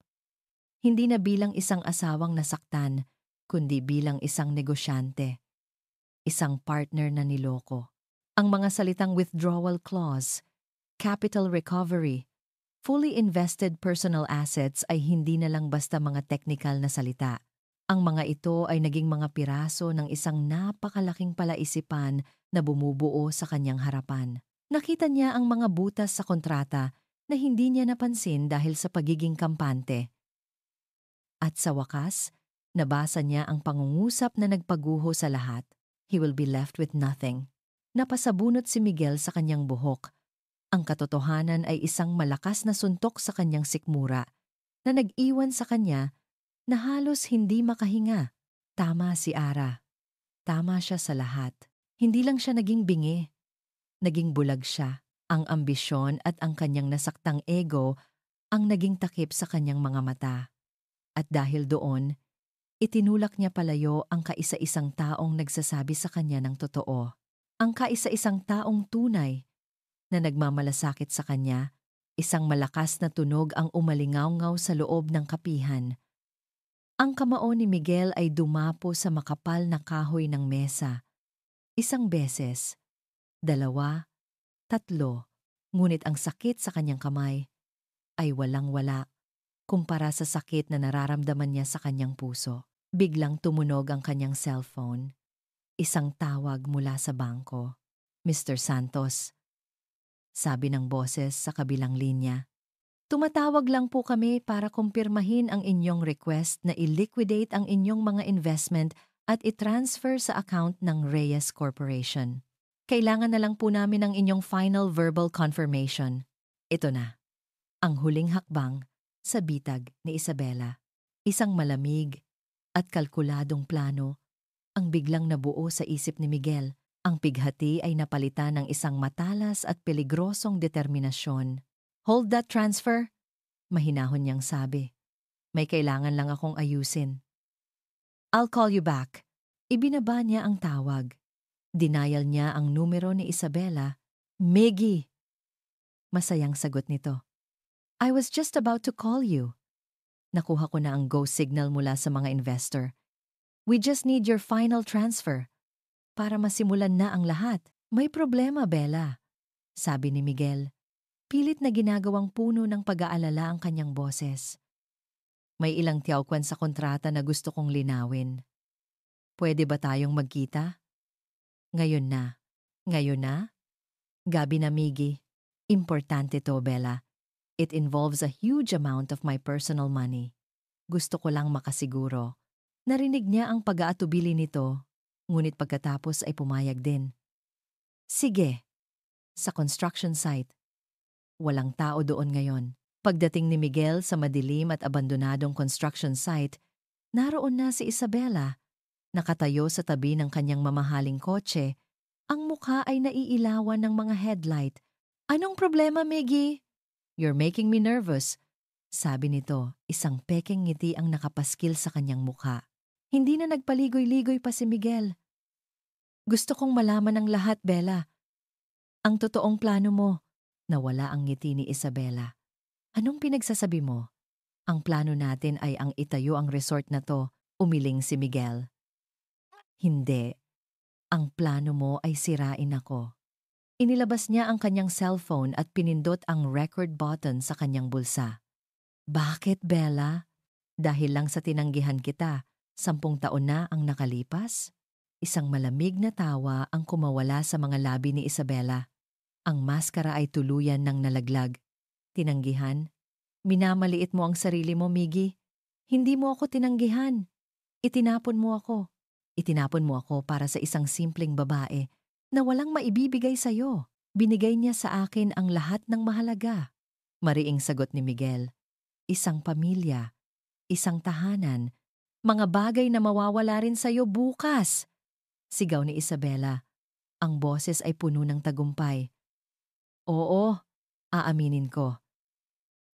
Hindi na bilang isang asawang nasaktan, kundi bilang isang negosyante, isang partner na niloko. Ang mga salitang withdrawal clause, capital recovery, fully invested personal assets ay hindi na lang basta mga technical na salita. Ang mga ito ay naging mga piraso ng isang napakalaking palaisipan na bumubuo sa kanyang harapan. Nakita niya ang mga butas sa kontrata na hindi niya napansin dahil sa pagiging kampante. At sa wakas, nabasa niya ang pangungusap na nagpaguho sa lahat. He will be left with nothing. Napasabunot si Miguel sa kanyang buhok. Ang katotohanan ay isang malakas na suntok sa kanyang sikmura na nag-iwan sa kanya na halos hindi makahinga. Tama si Ara. Tama siya sa lahat. Hindi lang siya naging bingi. Naging bulag siya. Ang ambisyon at ang kanyang nasaktang ego ang naging takip sa kanyang mga mata. At dahil doon, itinulak niya palayo ang kaisa-isang taong nagsasabi sa kanya ng totoo. Ang kaisa-isang taong tunay na nagmamalasakit sa kanya, isang malakas na tunog ang umalingaw-ngaw sa loob ng kapihan. Ang kamao ni Miguel ay dumapo sa makapal na kahoy ng mesa. Isang beses, dalawa, tatlo, ngunit ang sakit sa kanyang kamay ay walang-wala kumpara sa sakit na nararamdaman niya sa kanyang puso. Biglang tumunog ang kanyang cellphone. Isang tawag mula sa bangko. Mr. Santos, sabi ng boses sa kabilang linya. Tumatawag lang po kami para kumpirmahin ang inyong request na i-liquidate ang inyong mga investment at i-transfer sa account ng Reyes Corporation. Kailangan na lang po namin ang inyong final verbal confirmation. Ito na, ang huling hakbang sa bitag ni Isabela. Isang malamig at kalkuladong plano ang biglang nabuo sa isip ni Miguel. Ang pighati ay napalitan ng isang matalas at peligrosong determinasyon. Hold that transfer, mahinahon niyang sabi. May kailangan lang akong ayusin. I'll call you back. Ibinaba niya ang tawag. Dinayal niya ang numero ni Isabela. Miggy! Masayang sagot nito. I was just about to call you. Nakuha ko na ang go signal mula sa mga investor. We just need your final transfer para masimulan na ang lahat. May problema, Bella, sabi ni Miguel. Pilit na ginagawang puno ng pag-aalala ang kanyang boses. May ilang tiyawkwan sa kontrata na gusto kong linawin. Pwede ba tayong magkita? Ngayon na. Ngayon na? Gabi na, Miggy. Importante to, Bella. It involves a huge amount of my personal money. Gusto ko lang makasiguro. Narinig niya ang pag-aatubili nito, ngunit pagkatapos ay pumayag din. Sige, sa construction site. Walang tao doon ngayon. Pagdating ni Miguel sa madilim at abandonadong construction site, naroon na si Isabela. Nakatayo sa tabi ng kanyang mamahaling kotse, ang mukha ay naiilawan ng mga headlight. "Anong problema, Miggy?" "You're making me nervous," sabi nito, isang pekeng ngiti ang nakapaskil sa kanyang mukha. Hindi na nagpaligoy-ligoy pa si Miguel. "Gusto kong malaman ang lahat, Bella. Ang totoong plano mo." Nawala ang ngiti ni Isabela. "Anong pinagsasabi mo?" "Ang plano natin ay ang itayo ang resort na to," umiling si Miguel. "Hindi. Ang plano mo ay sirain ako." Inilabas niya ang kanyang cellphone at pinindot ang record button sa kanyang bulsa. "Bakit, Bella? Dahil lang sa tinanggihan kita, 10 taon na ang nakalipas?" Isang malamig na tawa ang kumawala sa mga labi ni Isabela. Ang maskara ay tuluyan ng nalaglag. "Tinanggihan? Minamaliit mo ang sarili mo, Miggy. Hindi mo ako tinanggihan. Itinapon mo ako. Itinapon mo ako para sa isang simpleng babae na walang maibibigay sa'yo. Binigay niya sa akin ang lahat ng mahalaga." Mariing sagot ni Miguel. "Isang pamilya, isang tahanan, mga bagay na mawawala rin sa'yo bukas." Sigaw ni Isabela. Ang boses ay puno ng tagumpay. "Oo, aaminin ko.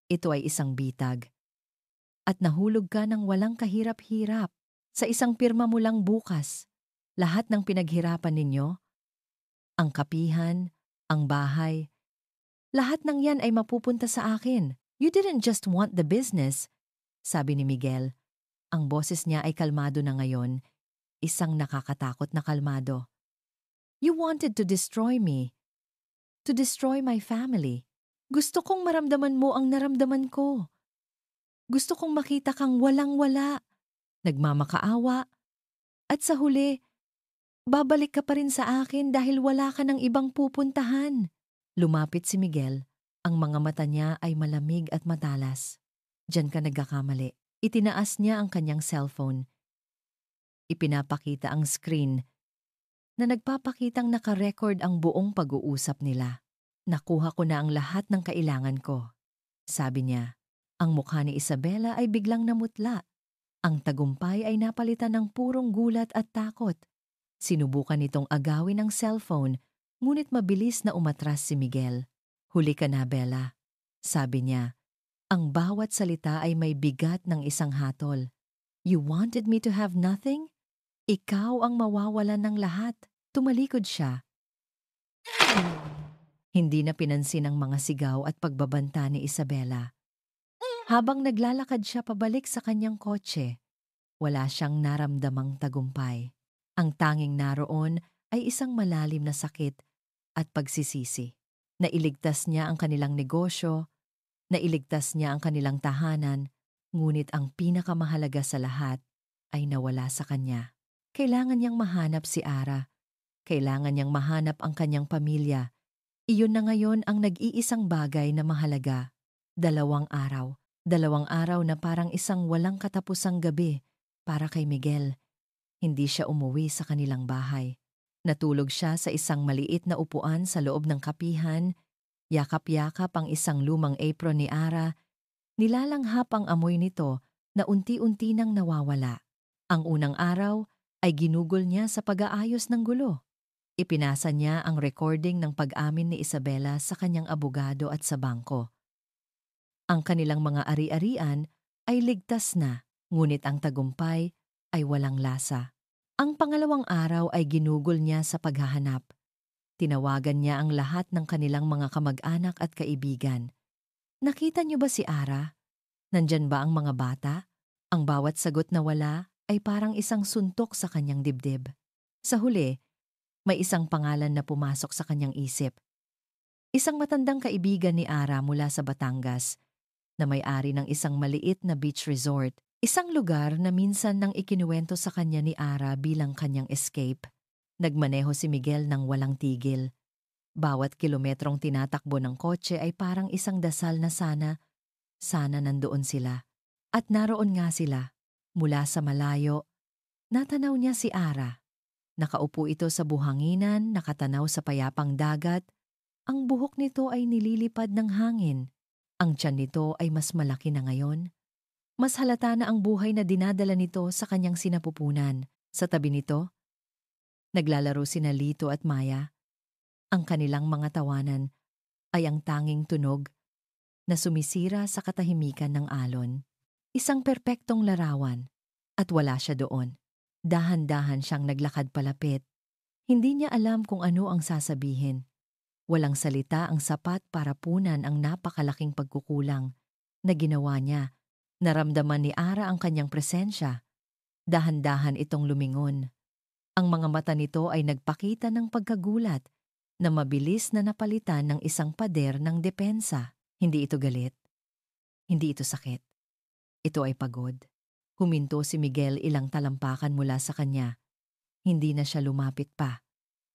Ito ay isang bitag. At nahulog ka ng walang kahirap-hirap. Sa isang pirma mo lang bukas. Lahat ng pinaghirapan ninyo, ang kapihan, ang bahay, lahat ng yan ay mapupunta sa akin. You didn't just want the business," sabi ni Miguel. Ang boses niya ay kalmado na ngayon, isang nakakatakot na kalmado. "You wanted to destroy me. To destroy my family. Gusto kong maramdaman mo ang naramdaman ko. Gusto kong makita kang walang-wala, nagmamakaawa, at sa huli, babalik ka pa rin sa akin dahil wala ka ng ibang pupuntahan." Lumapit si Miguel. Ang mga mata niya ay malamig at matalas. "Diyan ka nagkakamali." Itinaas niya ang kanyang cellphone. Ipinapakita ang screen na nagpapakitang nakarecord ang buong pag-uusap nila. "Nakuha ko na ang lahat ng kailangan ko," sabi niya. Ang mukha ni Isabela ay biglang namutla. Ang tagumpay ay napalitan ng purong gulat at takot. Sinubukan nitong agawin ang cellphone, ngunit mabilis na umatras si Miguel. "Huli ka na, Bella," sabi niya. Ang bawat salita ay may bigat ng isang hatol. "You wanted me to have nothing? Ikaw ang mawawalan ng lahat." Tumalikod siya. Hindi na pinansin ang mga sigaw at pagbabanta ni Isabela. Habang naglalakad siya pabalik sa kanyang kotse, wala siyang naramdamang tagumpay. Ang tanging naroon ay isang malalim na sakit at pagsisisi. Nailigtas niya ang kanilang negosyo, nailigtas niya ang kanilang tahanan, ngunit ang pinakamahalaga sa lahat ay nawala sa kanya. Kailangan niyang mahanap si Ara. Kailangan niyang mahanap ang kanyang pamilya. Iyon na ngayon ang nag-iisang bagay na mahalaga. 2 araw. 2 araw na parang isang walang katapusang gabi para kay Miguel. Hindi siya umuwi sa kanilang bahay. Natulog siya sa isang maliit na upuan sa loob ng kapihan, yakap-yakap ang isang lumang apron ni Ara, nilalanghap ang amoy nito na unti-unti nang nawawala. Ang unang araw ay ginugol niya sa pag-aayos ng gulo. Ipinasa niya ang recording ng pag-amin ni Isabela sa kanyang abogado at sa bangko. Ang kanilang mga ari-arian ay ligtas na, ngunit ang tagumpay ay walang lasa. Ang pangalawang araw ay ginugol niya sa paghahanap. Tinawagan niya ang lahat ng kanilang mga kamag-anak at kaibigan. "Nakita niyo ba si Ara? Nandyan ba ang mga bata?" Ang bawat sagot na wala ay parang isang suntok sa kanyang dibdib. Sa huli, may isang pangalan na pumasok sa kanyang isip. Isang matandang kaibigan ni Ara mula sa Batangas, na may-ari ng isang maliit na beach resort, isang lugar na minsan nang ikinuwento sa kanya ni Ara bilang kanyang escape. Nagmaneho si Miguel ng walang tigil. Bawat kilometrong tinatakbo ng kotse ay parang isang dasal na sana nandoon sila. At naroon nga sila. Mula sa malayo, natanaw niya si Ara. Nakaupo ito sa buhanginan, nakatanaw sa payapang dagat. Ang buhok nito ay nililipad ng hangin. Ang tiyan nito ay mas malaki na ngayon. Mas halata na ang buhay na dinadala nito sa kanyang sinapupunan. Sa tabi nito, naglalaro sina Lito at Maya. Ang kanilang mga tawanan ay ang tanging tunog na sumisira sa katahimikan ng alon. Isang perpektong larawan. At wala siya doon. Dahan-dahan siyang naglakad palapit. Hindi niya alam kung ano ang sasabihin. Walang salita ang sapat para punan ang napakalaking pagkukulang na ginawa niya. Naramdaman ni Ara ang kanyang presensya. Dahan-dahan itong lumingon. Ang mga mata nito ay nagpakita ng pagkagulat na mabilis na napalitan ng isang pader ng depensa. Hindi ito galit. Hindi ito sakit. Ito ay pagod. Huminto si Miguel ilang talampakan mula sa kanya. Hindi na siya lumapit pa.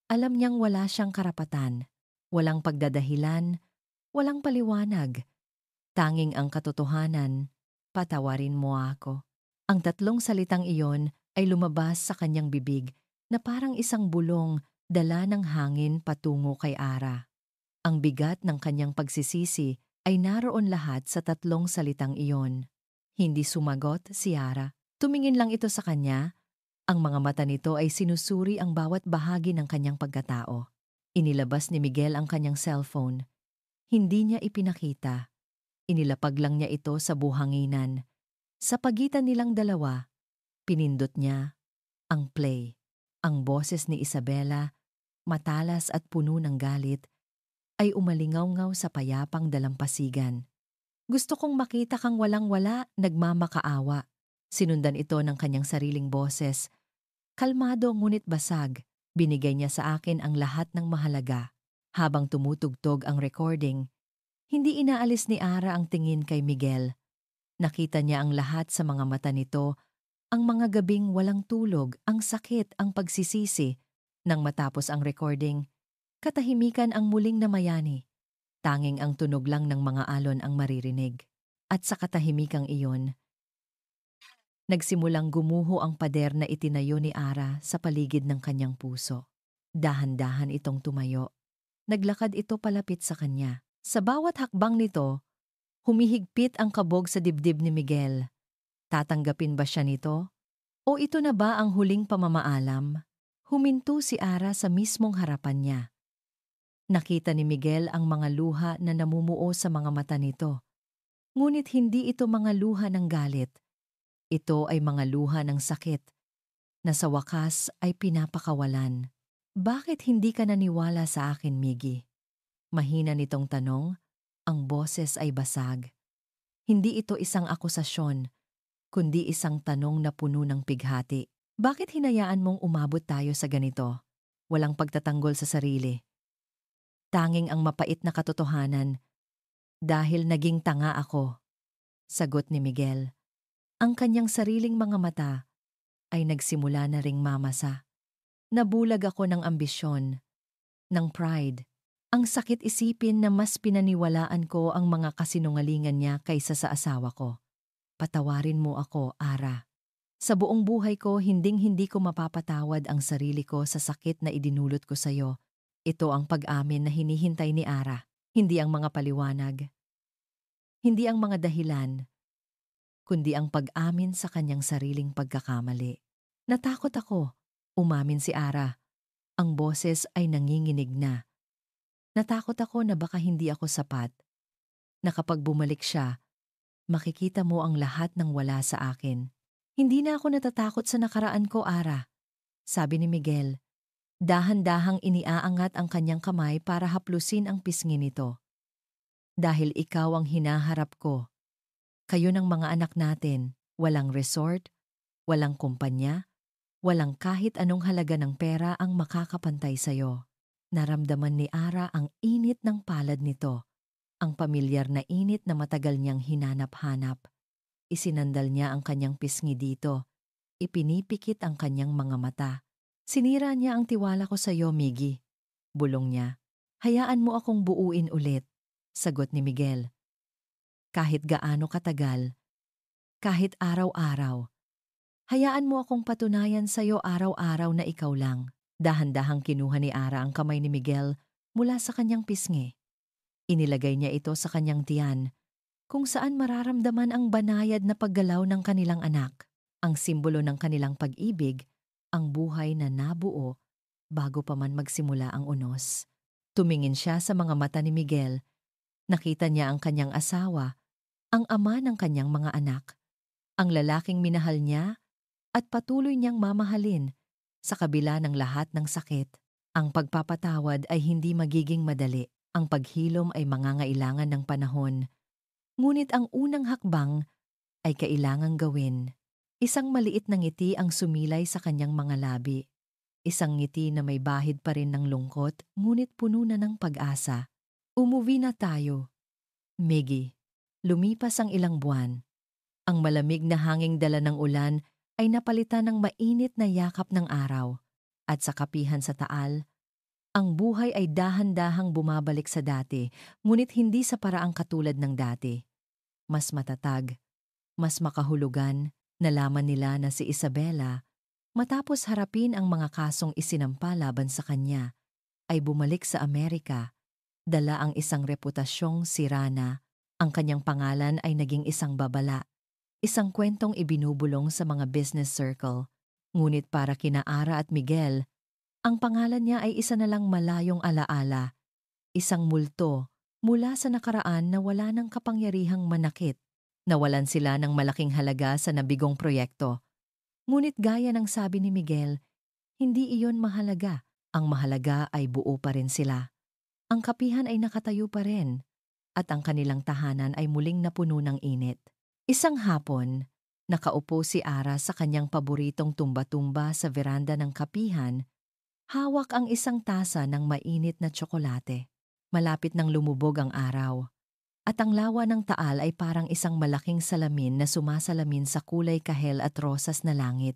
Alam niyang wala siyang karapatan. Walang pagdadahilan, walang paliwanag. Tanging ang katotohanan, patawarin mo ako. Ang tatlong salitang iyon ay lumabas sa kanyang bibig na parang isang bulong dala ng hangin patungo kay Ara. Ang bigat ng kanyang pagsisisi ay naroon lahat sa tatlong salitang iyon. Hindi sumagot si Ara. Tumingin lang ito sa kanya. Ang mga mata nito ay sinusuri ang bawat bahagi ng kanyang pagkatao. Inilabas ni Miguel ang kanyang cellphone. Hindi niya ipinakita. Inilapag lang niya ito sa buhanginan. Sa pagitan nilang dalawa, pinindot niya ang play. Ang boses ni Isabela, matalas at puno ng galit, ay umalingaw-ngaw sa payapang dalampasigan. Gusto kong makita kang walang-wala, nagmamakaawa. Sinundan ito ng kanyang sariling boses. Kalmado ngunit basag. Binigay niya sa akin ang lahat ng mahalaga. Habang tumutugtog ang recording, hindi inaalis ni Ara ang tingin kay Miguel. Nakita niya ang lahat sa mga mata nito, ang mga gabing walang tulog, ang sakit, ang pagsisisi. Nang matapos ang recording, katahimikan ang muling namayani. Tanging ang tunog lang ng mga alon ang maririnig. At sa katahimikang iyon, nagsimulang gumuho ang pader na itinayo ni Ara sa paligid ng kanyang puso. Dahan-dahan itong tumayo. Naglakad ito palapit sa kanya. Sa bawat hakbang nito, humihigpit ang kabog sa dibdib ni Miguel. Tatanggapin ba siya nito? O ito na ba ang huling pamamaalam? Huminto si Ara sa mismong harapan niya. Nakita ni Miguel ang mga luha na namumuo sa mga mata nito. Ngunit hindi ito mga luha ng galit. Ito ay mga luha ng sakit na sa wakas ay pinapakawalan. Bakit hindi ka naniwala sa akin, Miggy? Mahina nitong tanong, ang boses ay basag. Hindi ito isang akusasyon, kundi isang tanong na puno ng pighati. Bakit hinayaan mong umabot tayo sa ganito? Walang pagtatanggol sa sarili. Tanging ang mapait na katotohanan, dahil naging tanga ako. Sagot ni Miguel. Ang kanyang sariling mga mata ay nagsimula na ring mamasa. Nabulag ako ng ambisyon, ng pride. Ang sakit isipin na mas pinaniwalaan ko ang mga kasinungalingan niya kaysa sa asawa ko. Patawarin mo ako, Ara. Sa buong buhay ko, hinding-hindi ko mapapatawad ang sarili ko sa sakit na idinulot ko sa'yo. Ito ang pag-amin na hinihintay ni Ara, hindi ang mga paliwanag. Hindi ang mga dahilan, kundi ang pag-amin sa kanyang sariling pagkakamali. Natakot ako, umamin si Ara. Ang boses ay nanginginig na. Natakot ako na baka hindi ako sapat. Na kapag bumalik siya, makikita mo ang lahat ng wala sa akin. Hindi na ako natatakot sa nakaraan ko, Ara. Sabi ni Miguel. Dahan-dahang iniaangat ang kanyang kamay para haplusin ang pisngi nito. Dahil ikaw ang hinaharap ko. Kayo ng mga anak natin, walang resort, walang kumpanya, walang kahit anong halaga ng pera ang makakapantay sa'yo. Naramdaman ni Ara ang init ng palad nito, ang pamilyar na init na matagal niyang hinanap-hanap. Isinandal niya ang kanyang pisngi dito, ipinipikit ang kanyang mga mata. Sinira niya ang tiwala ko sa'yo, Miggy. Bulong niya. Hayaan mo akong buuin ulit, sagot ni Miguel. Kahit gaano katagal, kahit araw-araw, Hayaan mo akong patunayan sa'yo araw-araw na ikaw lang. Dahan-dahang kinuha ni Ara ang kamay ni Miguel mula sa kanyang pisngi. Inilagay niya ito sa kanyang tiyan, kung saan mararamdaman ang banayad na paggalaw ng kanilang anak, ang simbolo ng kanilang pag-ibig, ang buhay na nabuo bago pa man magsimula ang unos. Tumingin siya sa mga mata ni Miguel. Nakita niya ang kanyang asawa, ang ama ng kanyang mga anak, ang lalaking minahal niya at patuloy niyang mamahalin sa kabila ng lahat ng sakit. Ang pagpapatawad ay hindi magiging madali. Ang paghilom ay mangangailangan ng panahon. Ngunit ang unang hakbang ay kailangang gawin. Isang maliit na ngiti ang sumilay sa kanyang mga labi. Isang ngiti na may bahid pa rin ng lungkot, ngunit puno na ng pag-asa. Umuwi na tayo, Miggy. Lumipas ang ilang buwan. Ang malamig na hanging dala ng ulan ay napalitan ng mainit na yakap ng araw. At sa kapihan sa Taal, ang buhay ay dahan-dahang bumabalik sa dati, ngunit hindi sa paraang katulad ng dati. Mas matatag, mas makahulugan. Nalaman nila na si Isabela, matapos harapin ang mga kasong isinampa laban sa kanya, ay bumalik sa Amerika. Dala ang isang reputasyong sirana. Ang kanyang pangalan ay naging isang babala, isang kwentong ibinubulong sa mga business circle. Ngunit para kina Ara at Miguel, ang pangalan niya ay isa na lang malayong alaala, isang multo mula sa nakaraan na wala ng kapangyarihang manakit. Nawalan sila ng malaking halaga sa nabigong proyekto. Ngunit gaya ng sabi ni Miguel, hindi iyon mahalaga. Ang mahalaga ay buo pa rin sila. Ang kapihan ay nakatayo pa rin, at ang kanilang tahanan ay muling napuno ng init. Isang hapon, nakaupo si Ara sa kanyang paboritong tumba-tumba sa veranda ng kapihan. Hawak ang isang tasa ng mainit na tsokolate. Malapit nang lumubog ang araw. At ang lawa ng Taal ay parang isang malaking salamin na sumasalamin sa kulay kahel at rosas na langit.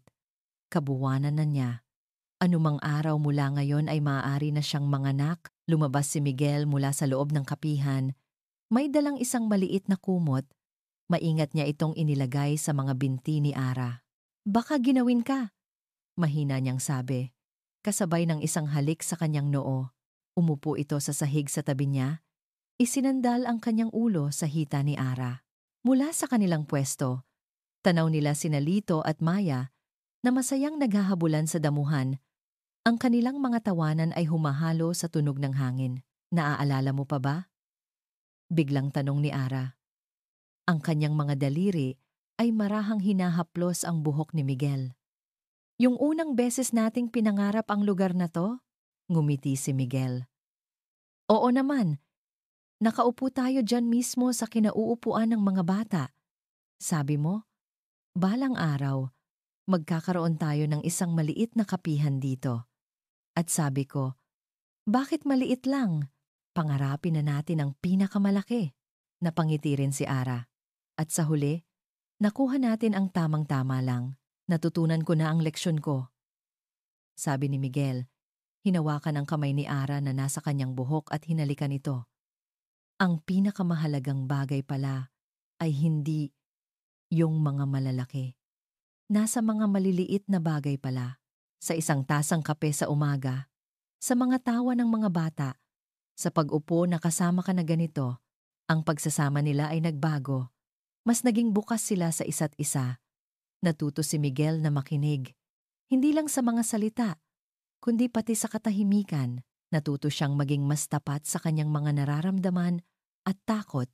Kabuwanan na niya. Anumang araw mula ngayon ay maaari na siyang manganak. Lumabas si Miguel mula sa loob ng kapihan. May dalang isang maliit na kumot. Maingat niya itong inilagay sa mga binti ni Ara. Baka ginawin ka, mahina niyang sabi. Kasabay ng isang halik sa kanyang noo. Umupo ito sa sahig sa tabi niya. Isinandal ang kanyang ulo sa hita ni Ara. Mula sa kanilang pwesto, tanaw nila sina Lito at Maya na masayang naghahabulan sa damuhan. Ang kanilang mga tawanan ay humahalo sa tunog ng hangin. Naaalala mo pa ba? Biglang tanong ni Ara. Ang kanyang mga daliri ay marahang hinahaplos ang buhok ni Miguel. Yung unang beses nating pinangarap ang lugar na to? Ngumiti si Miguel. Oo naman. Nakaupo tayo dyan mismo sa kinauupuan ng mga bata. Sabi mo, balang araw, magkakaroon tayo ng isang maliit na kapihan dito. At sabi ko, bakit maliit lang? Pangarapin na natin ang pinakamalaki. Napangiti rin si Ara. At sa huli, nakuha natin ang tamang-tama lang. Natutunan ko na ang leksyon ko. Sabi ni Miguel, hinawakan ang kamay ni Ara na nasa kanyang buhok at hinalikan ito. Ang pinakamahalagang bagay pala ay hindi yung mga malalaki. Nasa mga maliliit na bagay pala. Sa isang tasang kape sa umaga, sa mga tawa ng mga bata, sa pag-upo na kasama ka na ganito, ang pagsasama nila ay nagbago. Mas naging bukas sila sa isa't isa. Natuto si Miguel na makinig. Hindi lang sa mga salita, kundi pati sa katahimikan. Natuto siyang maging mas tapat sa kanyang mga nararamdaman at takot.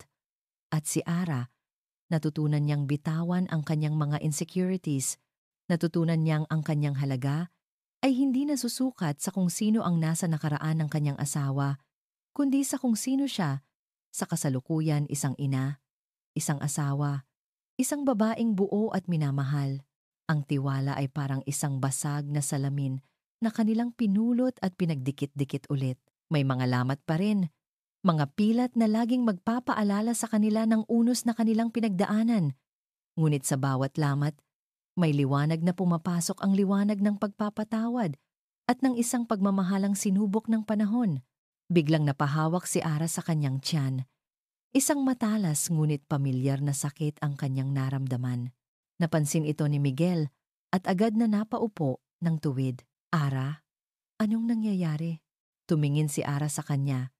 At si Ara, natutunan niyang bitawan ang kanyang mga insecurities. Natutunan niyang ang kanyang halaga ay hindi nasusukat sa kung sino ang nasa nakaraan ng kanyang asawa, kundi sa kung sino siya sa kasalukuyan, isang ina, isang asawa, isang babaeng buo at minamahal. Ang tiwala ay parang isang basag na salamin na kanilang pinulot at pinagdikit-dikit ulit. May mga lamat pa rin, mga pilat na laging magpapaalala sa kanila ng unos na kanilang pinagdaanan. Ngunit sa bawat lamat, may liwanag na pumapasok, ang liwanag ng pagpapatawad at ng isang pagmamahalang sinubok ng panahon. Biglang napahawak si Ara sa kanyang tiyan. Isang matalas ngunit pamilyar na sakit ang kanyang naramdaman. Napansin ito ni Miguel at agad na napaupo ng tuwid. Ara, anong nangyayari? Tumingin si Ara sa kanya.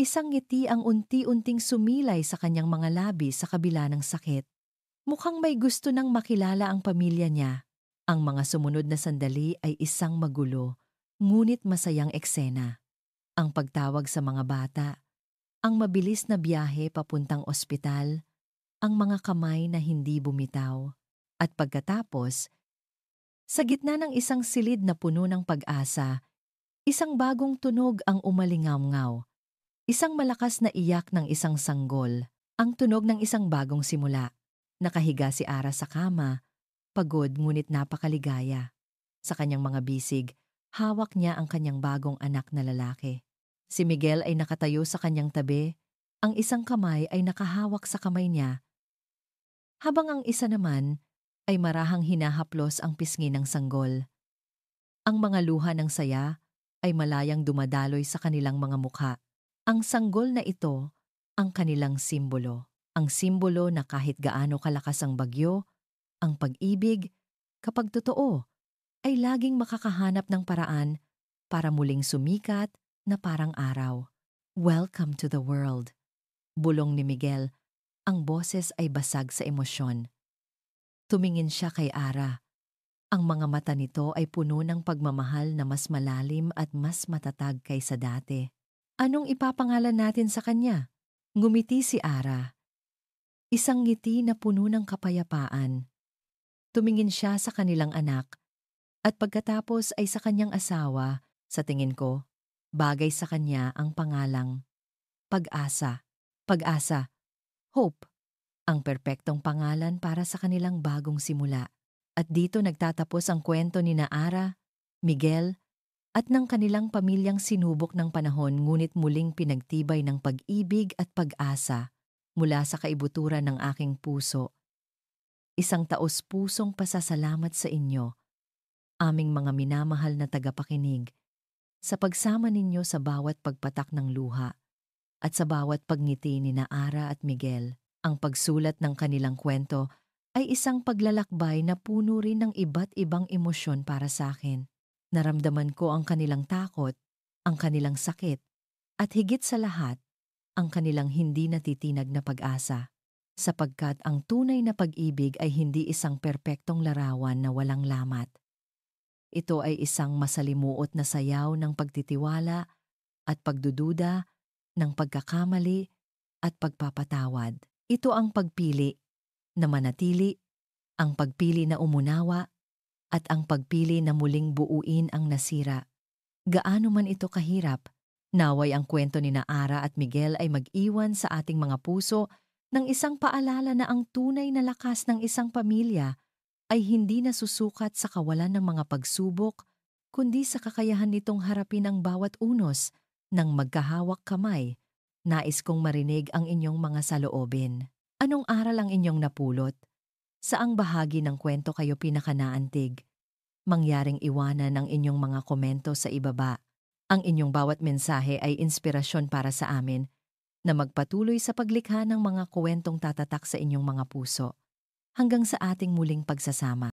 Isang ngiti ang unti-unting sumilay sa kanyang mga labi sa kabila ng sakit. Mukhang may gusto nang makilala ang pamilya niya. Ang mga sumunod na sandali ay isang magulo, ngunit masayang eksena. Ang pagtawag sa mga bata, ang mabilis na biyahe papuntang ospital, ang mga kamay na hindi bumitaw. At pagkatapos, sa gitna ng isang silid na puno ng pag-asa, isang bagong tunog ang umalingaw-ngaw. Isang malakas na iyak ng isang sanggol, ang tunog ng isang bagong simula. Nakahiga si Ara sa kama, pagod ngunit napakaligaya. Sa kanyang mga bisig, hawak niya ang kanyang bagong anak na lalaki. Si Miguel ay nakatayo sa kanyang tabi, ang isang kamay ay nakahawak sa kamay niya, habang ang isa naman ay marahang hinahaplos ang pisngi ng sanggol. Ang mga luha ng saya ay malayang dumadaloy sa kanilang mga mukha. Ang sanggol na ito, ang kanilang simbolo. Ang simbolo na kahit gaano kalakas ang bagyo, ang pag-ibig, kapag totoo, ay laging makakahanap ng paraan para muling sumikat na parang araw. Welcome to the world. Bulong ni Miguel, ang boses ay basag sa emosyon. Tumingin siya kay Ara. Ang mga mata nito ay puno ng pagmamahal na mas malalim at mas matatag kaysa dati. Anong ipapangalan natin sa kanya? Ngumiti si Ara. Isang ngiti na puno ng kapayapaan. Tumingin siya sa kanilang anak at pagkatapos ay sa kanyang asawa. Sa tingin ko, bagay sa kanya ang pangalang Pag-asa. Pag-asa. Hope. Ang perpektong pangalan para sa kanilang bagong simula. At dito nagtatapos ang kwento ni Ara, Miguel, at ng kanilang pamilyang sinubok ng panahon ngunit muling pinagtibay ng pag-ibig at pag-asa mula sa kaibuturan ng aking puso. Isang taos-pusong pasasalamat sa inyo, aming mga minamahal na tagapakinig, sa pagsama ninyo sa bawat pagpatak ng luha at sa bawat pagngiti ni Ara at Miguel. Ang pagsulat ng kanilang kwento ay isang paglalakbay na puno rin ng iba't ibang emosyon para sa akin. Naramdaman ko ang kanilang takot, ang kanilang sakit, at higit sa lahat, ang kanilang hindi natitinag na pag-asa. Sapagkat ang tunay na pag-ibig ay hindi isang perpektong larawan na walang lamat. Ito ay isang masalimuot na sayaw ng pagtitiwala at pagdududa, ng pagkakamali at pagpapatawad. Ito ang pagpili na manatili, ang pagpili na umunawa, at ang pagpili na muling buuin ang nasira. Gaano man ito kahirap, naway ang kwento ni Ara at Miguel ay mag-iwan sa ating mga puso ng isang paalala na ang tunay na lakas ng isang pamilya ay hindi nasusukat sa kawalan ng mga pagsubok, kundi sa kakayahan nitong harapin ang bawat unos ng magkahawak kamay. Nais kong marinig ang inyong mga saloobin. Anong aral ang inyong napulot? Saang bahagi ng kwento kayo pinakanaantig? Mangyaring iwanan ang inyong mga komento sa ibaba. Ang inyong bawat mensahe ay inspirasyon para sa amin na magpatuloy sa paglikha ng mga kwentong tatatak sa inyong mga puso. Hanggang sa ating muling pagsasama.